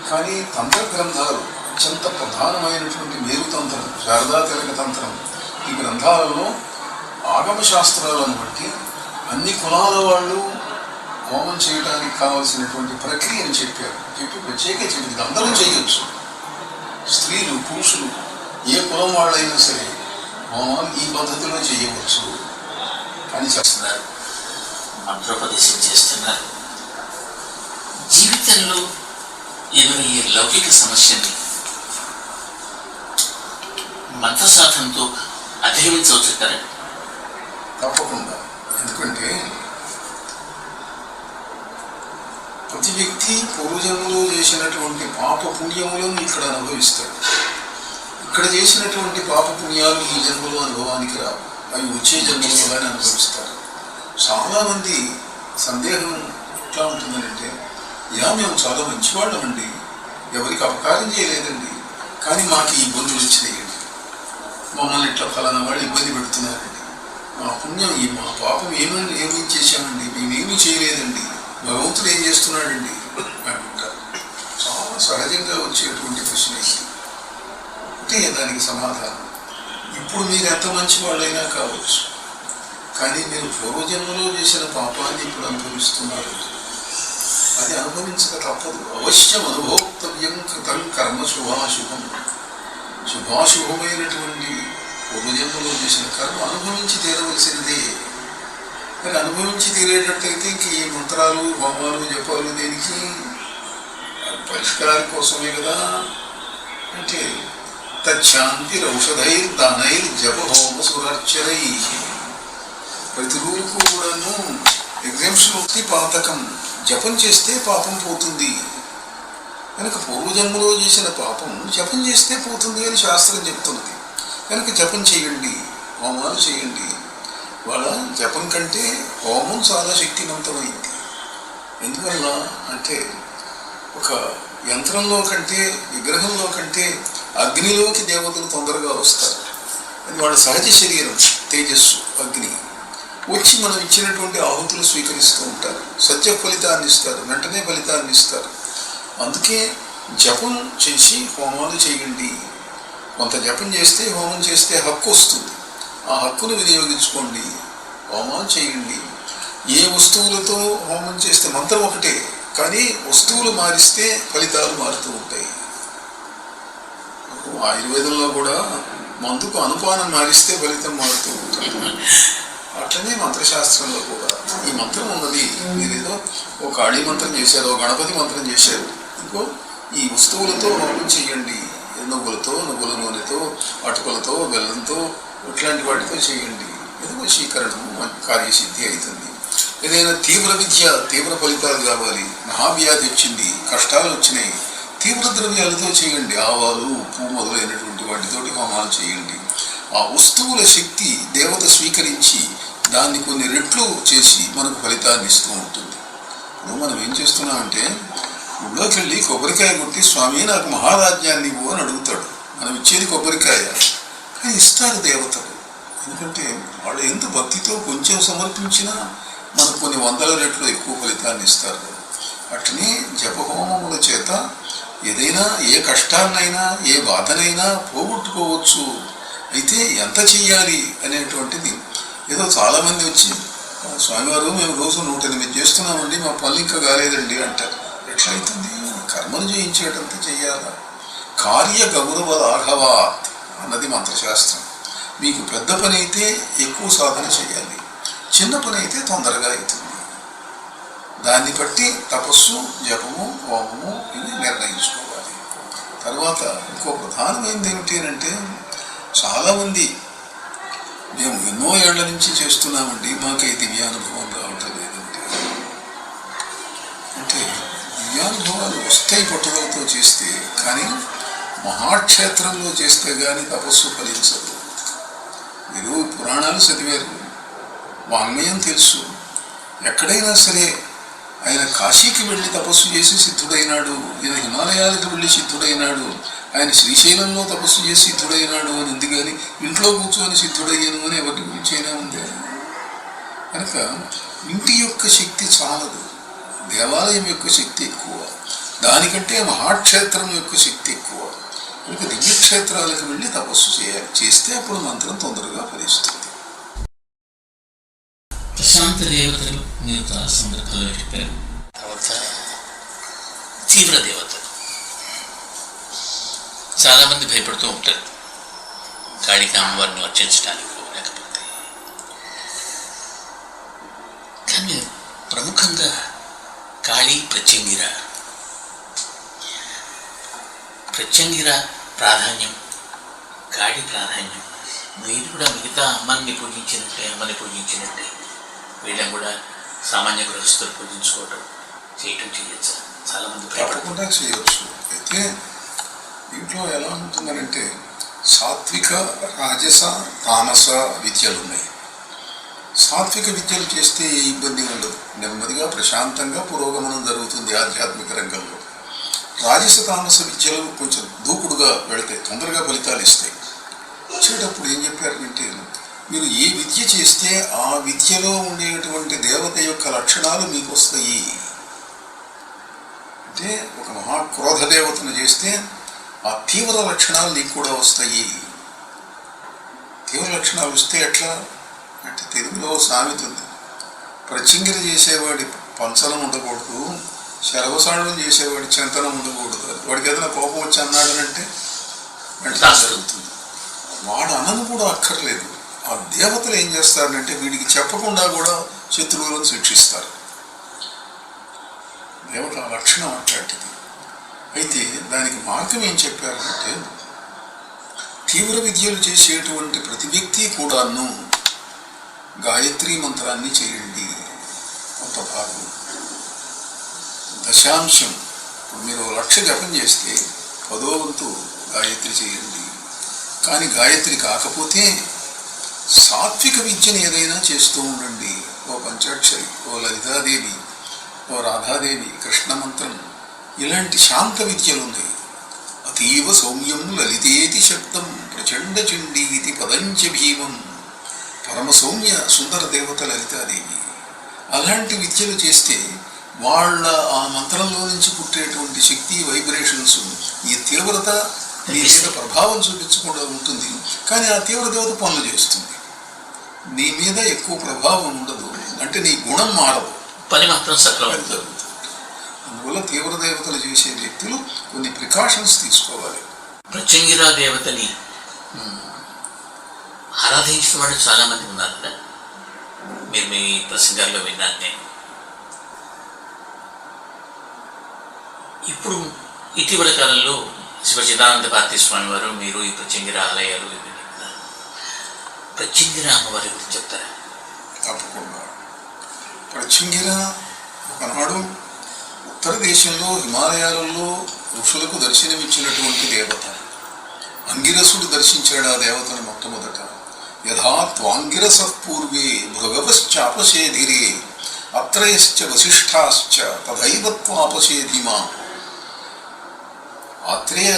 S2: కానీ తంత్ర గ్రంథాలు అత్యంత ప్రధానమైనటువంటి మేరుతంత్రం, శారదా తిలక తంత్రం, ఈ గ్రంథాలలో ఆగమ శాస్త్రాలను బట్టి అన్ని కులాల వాళ్ళు హోమం చేయడానికి కావలసినటువంటి ప్రక్రియను చెప్పారు. ప్రత్యేకంగా చెప్పింది అందరూ చేయొచ్చు, స్త్రీలు పురుషులు ఏ కులం వాళ్ళైనా సరే హోమాలు ఈ పద్ధతిలో చేయవచ్చు అని
S1: చేస్తున్నారు, మంత్రోపదేశం చేస్తున్నారు. జీవితంలో ఎదురయ్యే లౌకిక సమస్యని మంత్ర సాధనతో అధిగమించవచ్చు కదా?
S2: తప్పకుండా. ఎందుకంటే ప్రతి వ్యక్తి పూర్వజన్మలో చేసినటువంటి పాప పుణ్యములను ఇక్కడ అనుభవిస్తాడు. ఇక్కడ చేసినటువంటి పాప పుణ్యాలు ఈ జన్మలో అనుభవానికి రావు, అవి వచ్చే జన్మలో కానీ అనుభవిస్తారు. చాలామంది సందేహం ఎట్లా ఉంటుందంటే, మేము చాలా మంచివాళ్ళమండి, ఎవరికి అపకారం చేయలేదండి, కానీ మాకు ఈ ఇబ్బందులు వచ్చినాయండి, మమ్మల్ని ఇట్లా ఫలానా వాడు ఇబ్బంది పెడుతున్నారండి, మా పుణ్యం మా పాపం ఏమేమి చేశామండి, మేమేమీ చేయలేదండి, భగవంతుడు ఏం చేస్తున్నాడండి అంటారు. చాలా సహజంగా వచ్చేటువంటి ప్రశ్న అంటే దానికి సమాధానం, ఇప్పుడు మీరు ఎంత మంచి వాళ్ళైనా కావచ్చు, కానీ మీరు పూర్వజన్మలో చేసిన పాపాన్ని ఇప్పుడు అనుభవిస్తున్నారు. అది అనుభవించక తప్పదు. అవశ్యం అనుభోక్తవ్యం కృతం కర్మ శుభాశుభం. శుభాశుభమైనటువంటి పూర్వజన్మలో చేసిన కర్మ అనుభవించి తీరవలసినదే. మరి అనుభవించి తీరేటట్టయితే ఇంక ఈ మంత్రాలు హోమాలు జపాలు దేనికి? పరిష్కారం కోసమే కదా. అంటే తచ్చాంతిరౌషధైర్దానైర్ జప హోమ సురార్చనై. ప్రతి రూలుకు కూడాను ఎగ్జామ్షన్ పాతకం, జపం చేస్తే పాపం పోతుంది కనుక పూర్వజన్మలో చేసిన పాపం జపం చేస్తే పోతుంది అని శాస్త్రం చెప్తున్నది. కనుక జపం చేయండి, హోమాలు చేయండి. వాళ్ళ జపం కంటే హోమం చాలా శక్తివంతమైంది. ఎందువల్ల అంటే ఒక యంత్రంలో కంటే విగ్రహంలో కంటే అగ్నిలోకి దేవతలు తొందరగా వస్తారు. అది వాళ్ళ సహజ శరీరం, తేజస్సు, అగ్ని వచ్చి మనం ఇచ్చినటువంటి ఆహుతులు స్వీకరిస్తూ ఉంటారు, సత్య ఫలితాన్ని ఇస్తారు, వెంటనే ఫలితాన్ని ఇస్తారు. అందుకే జపం చేసి హోమాలు చేయండి. కొంత జపం చేస్తే హోమం చేస్తే హక్కు వస్తుంది, ఆ హక్కును వినియోగించుకోండి, హోమాలు చేయండి. ఏ వస్తువులతో హోమం చేస్తే మంత్రం ఒకటే, కానీ వస్తువులు మారిస్తే ఫలితాలు మారుతూ ఉంటాయి. ఆయుర్వేదంలో కూడా మందుకు అనుపానం మారిస్తే ఫలితం మారుతూ ఉంటుంది. అట్లనే మంత్రశాస్త్రంలో కూడా ఈ మంత్రం ఉన్నది. మీరేదో ఓ కాళీ మంత్రం చేశారు, ఓ గణపతి మంత్రం చేశారు, ఇంకో ఈ వస్తువులతో హోమం చేయండి. నువ్వులతో, నువ్వుల నూనెతో, అటుకులతో, బెల్లంతో, ఇట్లాంటి వాటితో చేయండి. ఏదో వశీకరణం కార్యసిద్ధి అవుతుంది. ఏదైనా తీవ్ర విద్య, తీవ్ర ఫలితాలు కావాలి, మహావ్యాధి వచ్చింది, కష్టాలు వచ్చినాయి, తీవ్ర ద్రవ్యాలతో చేయండి. ఆవాలు, ఉప్పు మొదలైనటువంటి వాటితోటి హోమాలు చేయండి. ఆ వస్తువుల శక్తి దేవత స్వీకరించి దాన్ని కొన్ని రెట్లు చేసి మనకు ఫలితాన్ని ఇస్తూ ఉంటుంది. ఇప్పుడు మనం ఏం చేస్తున్నామంటే, ఊళ్ళోకి వెళ్ళి కొబ్బరికాయ కొట్టి స్వామి నాకు మహారాజ్యాన్ని ఇవ్వు అని అడుగుతాడు. మనం ఇచ్చేది కొబ్బరికాయ, కానీ ఇస్తారు దేవతలు. ఎందుకంటే వాళ్ళు ఎంత భక్తితో కొంచెం సమర్పించినా మనకు కొన్ని వందల రెట్లు ఎక్కువ ఫలితాన్ని ఇస్తారు. అట్లనే జపహోమముల చేత ఏదైనా ఏ కష్టాన్నైనా ఏ బాధనైనా పోగొట్టుకోవచ్చు. అయితే ఎంత చెయ్యాలి అనేటువంటిది, ఏదో చాలామంది వచ్చి స్వామివారు మేము రోజు 108 చేస్తున్నామండి, మా పనులు ఇంకా కాలేదండి అంటారు. ఎట్లయితుంది? కర్మను చేయించేటంత చెయ్యాలా? కార్య గౌరవ రాఘవాత్ అన్నది మంత్రశాస్త్రం. మీకు పెద్ద పని అయితే ఎక్కువ సాధన చేయాలి, చిన్న పని అయితే తొందరగా అవుతుంది. దాన్ని బట్టి తపస్సు, జపము, హోమము ఇవి నిర్ణయించుకోవాలి. తర్వాత ఇంకో ప్రధానమైనది ఏమిటి అంటే, చాలామంది మేము ఎన్నో ఏళ్ల నుంచి చేస్తున్నామండి, మాకు ఈ దివ్యానుభవం రావటం లేదంటే, అంటే దివ్యానుభవాలు వస్తాయి పట్టుదలతో చేస్తే, కానీ మహాక్షేత్రంలో చేస్తే కానీ తపస్సు ఫలించదు. మీరు పురాణాలు చదివారు, వాంగ్మయం తెలుసు. ఎక్కడైనా సరే ఆయన కాశీకి వెళ్ళి తపస్సు చేసి సిద్ధుడైనాడు, ఈయన హిమాలయాలకు వెళ్ళి సిద్ధుడైనాడు, ఆయన శ్రీశైలంలో తపస్సు చేసి సిద్ధుడైనాడు అని ఉంది. కానీ ఇంట్లో కూర్చొని సిద్ధుడయ్యాను అని ఎవరి గురించి అయినా ఉంది. కనుక ఇంటి యొక్క శక్తి చాలదు, దేవాలయం యొక్క శక్తి ఎక్కువ, దానికంటే మహాక్షేత్రం యొక్క శక్తి ఎక్కువ. కనుక దివ్యక్షేత్రాలకు వెళ్ళి తపస్సు చేయాలి, చేస్తే అప్పుడు మంత్రం తొందరగా ఫలిస్తుంది.
S1: ప్రశాంత దేవతలు మీరు చాలా సందర్భాల్లో చెప్పారు. తర్వాత తీవ్ర దేవతలు చాలామంది భయపడుతూ ఉంటారు కాళికా అమ్మవారిని అర్చించడానికి, లేకపోతే కానీ ప్రముఖంగా కాళీ ప్రత్యంగిర ప్రాధాన్యం, కాళీ ప్రాధాన్యం. మీరు కూడా మిగతా అమ్మని పూజించినట్టే వీళ్ళని కూడా సామాన్య గృహస్థులు పూజించుకోవడం చేయొచ్చు. చాలామంది
S2: తప్పకుండా చేయవచ్చు. అయితే దీంట్లో ఎలా ఉంటుందనంటే సాత్విక, రాజస, తామస విద్యలు ఉన్నాయి. సాత్విక విద్యలు చేస్తే ఏ ఇబ్బంది ఉండదు, నెమ్మదిగా ప్రశాంతంగా పురోగమనం జరుగుతుంది ఆధ్యాత్మిక రంగంలో. రాజస, తామస విద్యలు కొంచెం దూకుడుగా వెళితే తొందరగా ఫలితాలు ఇస్తాయి. వచ్చేటప్పుడు ఏం చెప్పారంటే, మీరు ఏ విద్య చేస్తే ఆ విద్యలో ఉండేటువంటి దేవత యొక్క లక్షణాలు మీకు వస్తాయి. అంటే ఒక మహాక్రోధ దేవతను చేస్తే ఆ తీవ్ర లక్షణాలు నీకు కూడా వస్తాయి. తీవ్ర లక్షణాలు వస్తే ఎట్లా అంటే, తెలుగులో సామెత ఉంది, ప్రచింగిర చేసేవాడి పంచనం ఉండకూడదు, శరవసాండం చేసేవాడి చింతనం ఉండకూడదు. వాడికి ఏదైనా కోపం వచ్చి అన్నాడనంటే వెంటనే జరుగుతుంది. వాడు అనను కూడా అక్కర్లేదు. ఆ దేవతలు ఏం చేస్తారంటే వీడికి చెప్పకుండా కూడా శత్రువులను శిక్షిస్తారు. దేవత లక్షణం అట్లాంటిది. అయితే దానికి మార్గం ఏం చెప్పారంటే, తీవ్ర విద్యలు చేసేటువంటి ప్రతి వ్యక్తి కూడాను గాయత్రీ మంత్రాన్ని చేయండి. కొంత భాగం దశాంశం, ఇప్పుడు మీరు 1,00,000 జపం చేస్తే 10వ వంతు గాయత్రి చేయండి. కానీ గాయత్రి కాకపోతే సాత్విక విద్యను ఏదైనా చేస్తూ ఉండండి. ఓ పంచాక్షరి, ఓ లలితాదేవి, ఓ రాధాదేవి, కృష్ణ మంత్రం, ఇలాంటి శాంత విద్యలు ఉన్నాయి. అతీవ సౌమ్యం లలితేతి శబ్దం ప్రచండ చండీతి పదంచ భీమం. పరమ సౌమ్య సుందర దేవత లలితాదేవి. అలాంటి విద్యలు చేస్తే వాళ్ళ ఆ మంత్రంలో నుంచి పుట్టేటువంటి శక్తి, వైబ్రేషన్స్, ఈ తీవ్రత నీ మీద ప్రభావం చూపించకుండా ఉంటుంది. కానీ ఆ తీవ్ర దేవత పనులు చేస్తుంది, నీ మీద ఎక్కువ ప్రభావం ఉండదు. అంటే నీ గుణం మారదు,
S1: పని మాత్రం సక్రమంగా
S2: జరుగుతుంది. అందువల్ల తీవ్ర దేవతలు చేసే వ్యక్తులు కొన్ని ప్రికాషన్స్ తీసుకోవాలి.
S1: ప్రత్యంగిరా దేవతని ఆరాధించిన వాళ్ళు చాలామంది ఉన్నారు కదా, మీరు మీ ప్రసంగాల్లో విన్నాను నేను. ఇప్పుడు ఇటీవల కాలంలో శివచిదానంద భారతీ స్వామి వారు, మీరు ఈ ప్రత్యంగిర ఆలయాలు ప్రత్యంగిర అమ్మవారి గురించి చెప్తారా?
S2: తప్పకుండా. ప్రత్యంగిర ఒకనాడు ఉత్తర దేశంలో హిమాలయాలలో ఋషులకు దర్శనమిచ్చినటువంటి దేవత. అంగిరసుడు దర్శించాడు ఆ దేవతను మొట్టమొదట. యథా త్వాంగిరస పూర్వే భృగవశ్చాపశేధిరే అత్రయశ్చ వశిష్ఠాశ్చ తథైవ త్వాపశేధిమా. ఆత్రేయ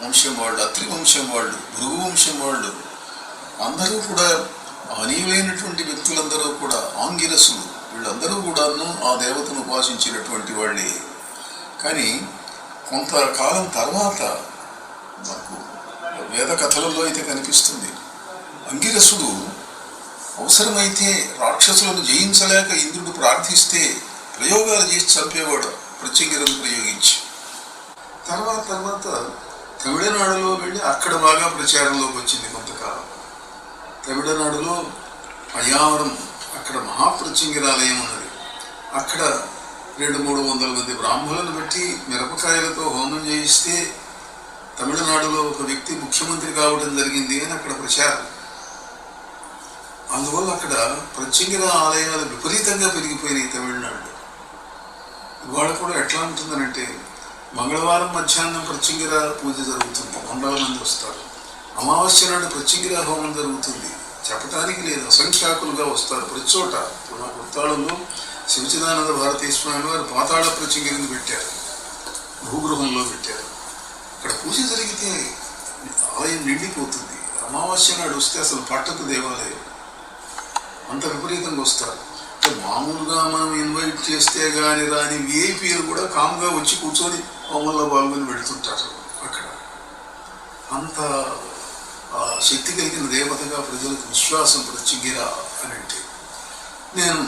S2: వంశం వాళ్ళు, అత్రి వంశం వాళ్ళు, భృగు వంశం వాళ్ళు అందరూ కూడా అనీయులైనటువంటి వ్యక్తులందరూ కూడా ఆంగిరసులు, వీళ్ళందరూ కూడాను ఆ దేవతను ఉపాసించినటువంటి వాళ్ళే. కానీ కొంతకాలం తర్వాత మనకు వేద కథలలో అయితే కనిపిస్తుంది, అంగిరసుడు అవసరమైతే రాక్షసులను జయించలేక ఇంద్రుడు ప్రార్థిస్తే ప్రయోగాలు చేసి చంపేవాడు ప్రత్యంగిరను ప్రయోగించి. తర్వాత తమిళనాడులో వెళ్ళి అక్కడ బాగా ప్రచారంలోకి వచ్చింది కొంతకాలం. తమిళనాడులో అయ్యావరం, అక్కడ మహాప్రత్యంగిరాలయం ఉన్నది. అక్కడ 200-300 మంది బ్రాహ్మణులను బట్టి మిరపకాయలతో హోమం చేయిస్తే తమిళనాడులో ఒక వ్యక్తి ముఖ్యమంత్రి కావడం జరిగింది అని అక్కడ ప్రచారం. అందువల్ల అక్కడ ప్రత్యంగిర ఆలయాలు విపరీతంగా పెరిగిపోయినాయి తమిళనాడులో. ఇవాళ కూడా ఎట్లా ఉంటుందనంటే, మంగళవారం మధ్యాహ్నం ప్రత్యంగిర పూజ జరుగుతుంది, 100 మంది వస్తారు. అమావాస్య నాడు ప్రత్యంగిర హోమం జరుగుతుంది, చెప్పటానికి లేదు, అసంఖ్యాకులుగా వస్తారు ప్రతి చోట. మా గుర్తాళంలో శివచిదానంద భారతీ స్వామి వారు పాతాళ ప్రత్యంగిరిని పెట్టారు, భూగృహంలో పెట్టారు. అక్కడ పూజ జరిగితే ఆలయం నిండిపోతుంది. అమావాస్య నాడు వస్తే అసలు పట్టదు దేవాలయం, అంత విపరీతంగా వస్తారు. మామూలుగా మనం ఇన్వైట్ చేస్తే కానీ రాని విఐపీలు కూడా కామ్గా వచ్చి కూర్చొని హోమంలో పాల్గొని పెడుతుంటారు. అక్కడ అంత శక్తి కలిగిన దేవతగా ప్రజలకు విశ్వాసం ప్రత్యంగిర అని అంటే. నేను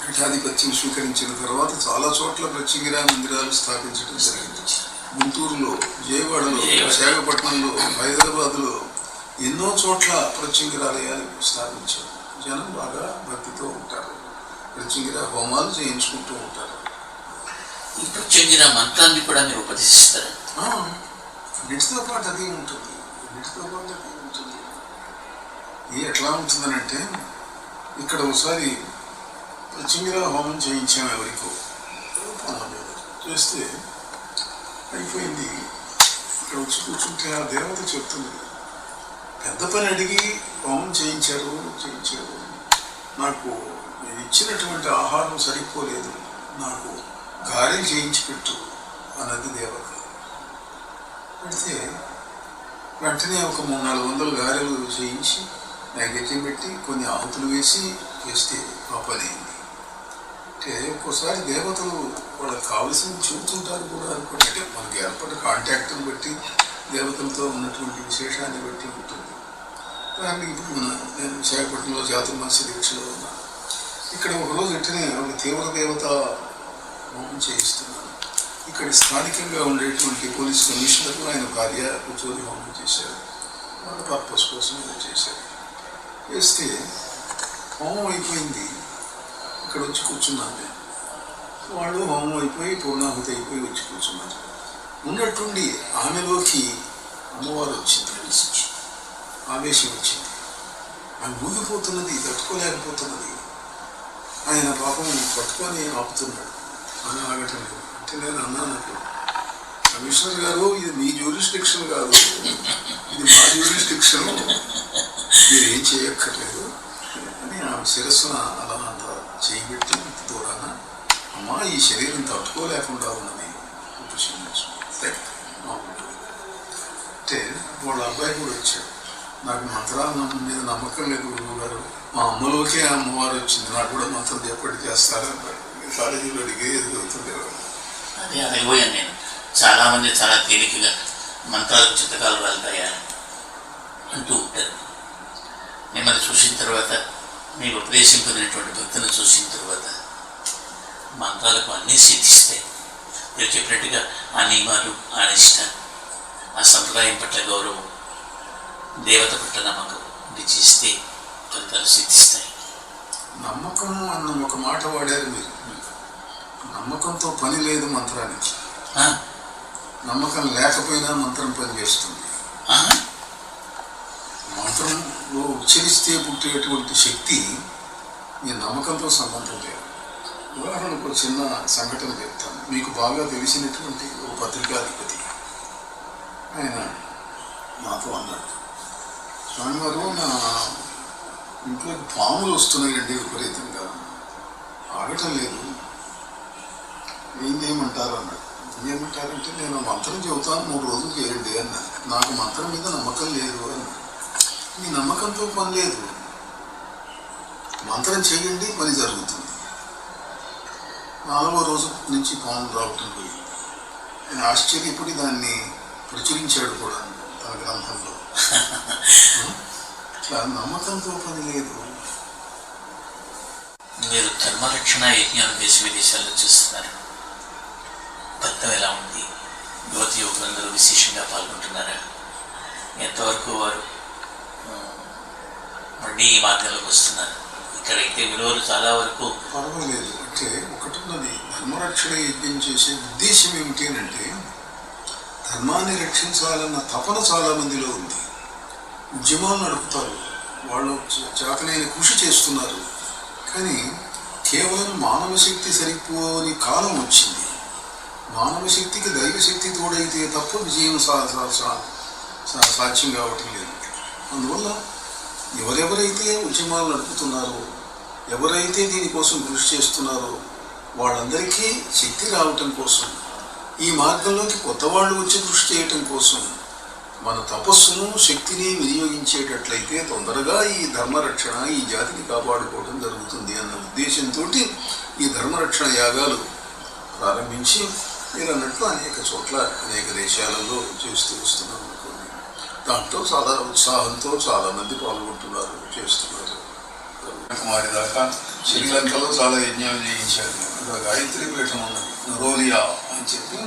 S2: పీఠాధిపత్యం స్వీకరించిన తర్వాత చాలా చోట్ల ప్రత్యంగిర మందిరాలు స్థాపించడం జరిగింది. గుంటూరులో, విజయవాడలో, విశాఖపట్నంలో, హైదరాబాద్లో ఎన్నో చోట్ల ప్రత్యంగిరాలయాలు స్థాపించారు. జనం బాగా భక్తితో ఉంటారు, ప్రత్యంగిర హోమాలు చేయించుకుంటూ ఉంటారు.
S1: ఈ ప్రత్యంగిర మంత్రాన్ని కూడా మీరు ఉపదేశిస్తారు?
S2: అన్నిటితో పాటు అది ఉంటుంది. ఎట్లా ఉంటుందనంటే, ఇక్కడ ఒకసారి ప్రత్యంగిర హోమం చేయించాము ఎవరికో, చేస్తే అయిపోయింది. ఇక్కడ వచ్చి కూర్చుంటే ఆ దేవత చెప్తుంది, పెద్ద పని అడిగి హోమం చేయించారు, నాకు ఇచ్చినటువంటి ఆహారం సరిపోలేదు, నాకు గారెలు చేయించి పెట్టు అన్నది దేవత. పెడితే వెంటనే ఒక 300-400 గారెలు చేయించి నైవేద్యం పెట్టి కొన్ని ఆహుతులు వేసి చేస్తే ఆ పని అయింది. అంటే ఒక్కోసారి దేవతలు వాళ్ళకి కావలసింది చెబుతుంటారు కూడా అనుకోండి. అంటే మనకి ఏర్పడిన కాంటాక్ట్ని బట్టి, దేవతలతో ఉన్నటువంటి విశేషాన్ని బట్టి ఉంటుంది. దాన్ని ఇప్పుడు నేను విశాఖపట్నంలో చాతుర్మాస్య దీక్షలో ఉన్నాను. ఇక్కడ ఒకరోజు వెంటనే ఒక తీవ్ర దేవత హోమం చేయిస్తున్నాను. ఇక్కడ స్థానికంగా ఉండేటువంటి పోలీస్ కమిషనర్ ఆయన భార్య కూర్చొని హోమం చేశారు. వాళ్ళ పర్పస్ కోసం చేశారు. చేస్తే హోమం అయిపోయింది, ఇక్కడ వచ్చి కూర్చున్నాను నేను. వాళ్ళు హోమం అయిపోయి పూర్ణాహుతి అయిపోయి వచ్చి కూర్చున్నారు. ఉన్నట్టుండి ఆమెలోకి అమ్మవారు వచ్చింది, ఆవేశం వచ్చింది. ఆమె ఊగిపోతున్నది, తట్టుకోలేకపోతున్నది. ఆయన పాపం పట్టుకొని ఆపుతున్నాడు, అని ఆగటం లేదు. అంటే నేను అన్నాను, కమిషనర్ గారు ఇది మీ జ్యూరిస్డిక్షన్ కాదు, ఇది మా జ్యూరిస్డిక్షన్, మీరు ఏం చేయక్కర్లేదు అని ఆమె శిరస్సున అలా అంత చేయబెట్టి దూరాన, అమ్మా ఈ శరీరం తట్టుకోలేకుండా ఉన్నది ఉపశమించు అంటే వాళ్ళ అబ్బాయి కూడా వచ్చాడు. నాకు మంత్రాల మీద నమ్మకం లేదు గురువు గారు, మా అమ్మలోకే అమ్మవారు వచ్చింది, నాకు కూడా మంత్రం చెప్పటి చేస్తారన్నాడు. కాలేజీలో అడిగే ఎదుగుతుంది.
S1: అదే అడిగిపోయాను నేను. చాలామంది చాలా తేలికగా మంత్రాలకు చిత్తకాలు వెళ్తాయా అంటూ ఉంటారు. మిమ్మల్ని చూసిన తర్వాత, మీకు ఉపదేశం పొందినటువంటి భక్తులను చూసిన తర్వాత మంత్రాలకు అన్నీ సిద్ధిస్తాయి. మీరు చెప్పినట్టుగా ఆ నియమాలు, ఆ నిష్ట, ఆ సంప్రదాయం పట్ల గౌరవం, దేవత పట్ల నమ్మకం ఇది చేస్తే ఫలితాలు సిద్ధిస్తాయి.
S2: నమ్మకం అన్న ఒక మాట వాడారు మీరు. నమ్మకంతో పని లేదు మంత్రానికి. నమ్మకం లేకపోయినా మంత్రం పనిచేస్తుంది. మంత్రంలో ఉచ్చరిస్తే పుట్టేటువంటి శక్తి మీ నమ్మకంతో సంబంధం లేదు. ఉదాహరణకు ఒక చిన్న సంఘటన చెప్తాను. మీకు బాగా తెలిసినటువంటి ఒక పత్రికాధిపతి ఆయన నాతో అన్నాడు, స్వామివారు నా ఇంట్లోకి పాములు వస్తున్నాయండి విపరీతంగా, ఆగటం లేదు, ఏం చేయమంటారు అన్నాడు. ఏమంటారంటే, నేను మంత్రం చెబుతాను 3 రోజులు చేయండి అన్నాను. నాకు మంత్రం మీద నమ్మకం లేదు అన్నాడు. మీ నమ్మకంతో పని లేదు, మంత్రం చేయండి పని జరుగుతుంది. 4వ రోజు నుంచి పాములు రావటం పోయింది. ఆయన ఆశ్చర్యపడి దాన్ని ప్రచురించాడు కూడా తన గ్రంథంలో. ఇట్లా నమ్మకంతో పని లేదు.
S1: మీరు ధర్మరక్షణ యజ్ఞాలు దేశ విదేశాల్లో చూస్తున్నారు. ఫలితం ఎలా ఉంది? యువతి యువకులందరూ విశేషంగా పాల్గొంటున్నారా? ఎంతవరకు వారు మళ్ళీ ఈ మార్గంలోకి వస్తున్నారు? ఇక్కడైతే విలువలు చాలా వరకు
S2: పర్వాలేదు. అంటే ఒకటున్నది, ధర్మరక్షణ యజ్ఞం చేసే ఉద్దేశం ఏమిటి అంటే, ధర్మాన్ని రక్షించాలన్న తపన చాలా మందిలో ఉంది. ఉద్యమాలు నడుపుతారు, వాళ్ళు చేతనైన కృషి చేస్తున్నారు. కానీ కేవలం మానవ శక్తి సరిపోని కాలం వచ్చింది. మానవ శక్తికి దైవశక్తి తోడైతే తప్ప విజయం సాధ్యం కావటం లేదు. అందువల్ల ఎవరెవరైతే ఉద్యమాలు నడుపుతున్నారో ఎవరైతే దీనికోసం కృషి చేస్తున్నారో వాళ్ళందరికీ శక్తి రావటం కోసం, ఈ మార్గంలోకి కొత్త వాళ్ళు వచ్చి కృషి చేయటం కోసం మన తపస్సును శక్తిని వినియోగించేటట్లయితే తొందరగా ఈ ధర్మరక్షణ, ఈ జాతిని కాపాడుకోవడం జరుగుతుంది అన్న ఉద్దేశంతో ఈ ధర్మరక్షణ యాగాలు ప్రారంభించి మీరు అన్నట్లు అనేక చోట్ల అనేక దేశాలలో చేస్తూ వస్తున్నాం అనుకోండి. దాంట్లో చాలా ఉత్సాహంతో చాలామంది పాల్గొంటున్నారు, చేస్తున్నారు. కుమారి దాకా శ్రీలంకలో చాలా యజ్ఞాలు చేయించారు. అక్కడ గాయత్రి పీఠం ఉన్నది, నరోలియా అని చెప్పి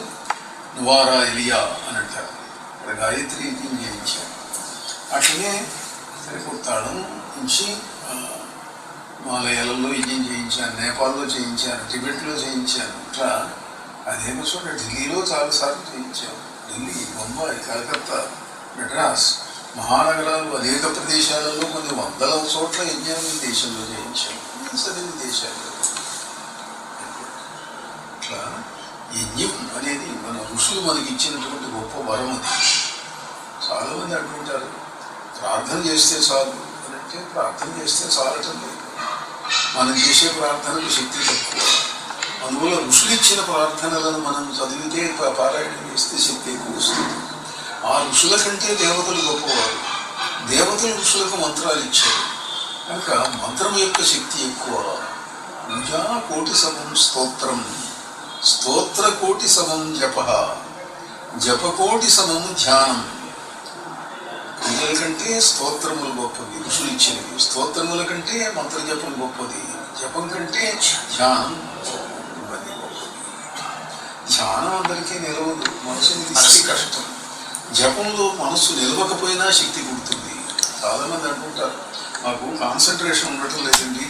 S2: నువారా ఎలియా అని అంటారు. అక్కడ గాయత్రి యజ్ఞం చేయించారు. అట్లనే త్రిపుర్తాళం నుంచి మాలయాలలో యజ్ఞం చేయించాను, నేపాల్లో చేయించాను, టిబెట్లో చేయించాను. ఇట్లా అనేక చోట్ల ఢిల్లీలో చాలాసార్లు చేయించాను. ఢిల్లీ, బొంబాయి, కలకత్తా, మెడ్రాస్ మహానగరాలు అనేక ప్రదేశాలలో కొన్ని వందల చోట్ల యజ్ఞాలు ఈ దేశంలో చేయించాము, సరైన దేశాల్లో. ఇట్లా యజ్ఞం అనేది మన ఋషులు మనకి ఇచ్చినటువంటి గొప్ప వరం. అది చాలామంది అంటుంటారు ప్రార్థన చేస్తే చాలు అని. అంటే ప్రార్థన చేస్తే చాలటం లేదు. మనం చేసే ప్రార్థనకు శక్తి తక్కువ. అందువల్ల ఋషులు ఇచ్చిన ప్రార్థనలను మనం చదివితే, పారాయణం చేస్తే శక్తి ఎక్కువ వస్తుంది. ఆ ఋషుల కంటే దేవతలు గొప్పవారు. దేవతలు ఋషులకు మంత్రాలు ఇచ్చారు కనుక మంత్రం యొక్క శక్తి ఎక్కువ. పూజా కోటి సమం స్తోత్రం, స్తోత్ర కోటి సమం జప, జపకోటి సమం ధ్యానం. పూజల కంటే స్తోత్రములు గొప్పవి, ఋషులు ఇచ్చినవి. స్తోత్రముల కంటే మంత్రజపం గొప్పది, జపం కంటే ధ్యానం గొప్పది. ధ్యానం అందరికీ నిలవదు, మనసుని తీస్తే కష్టం. జపంలో మనస్సు నిలవకపోయినా శక్తి పుడుతుంది. చాలామంది అంటుంటారు మాకు కాన్సన్ట్రేషన్ ఉండటం లేదండి,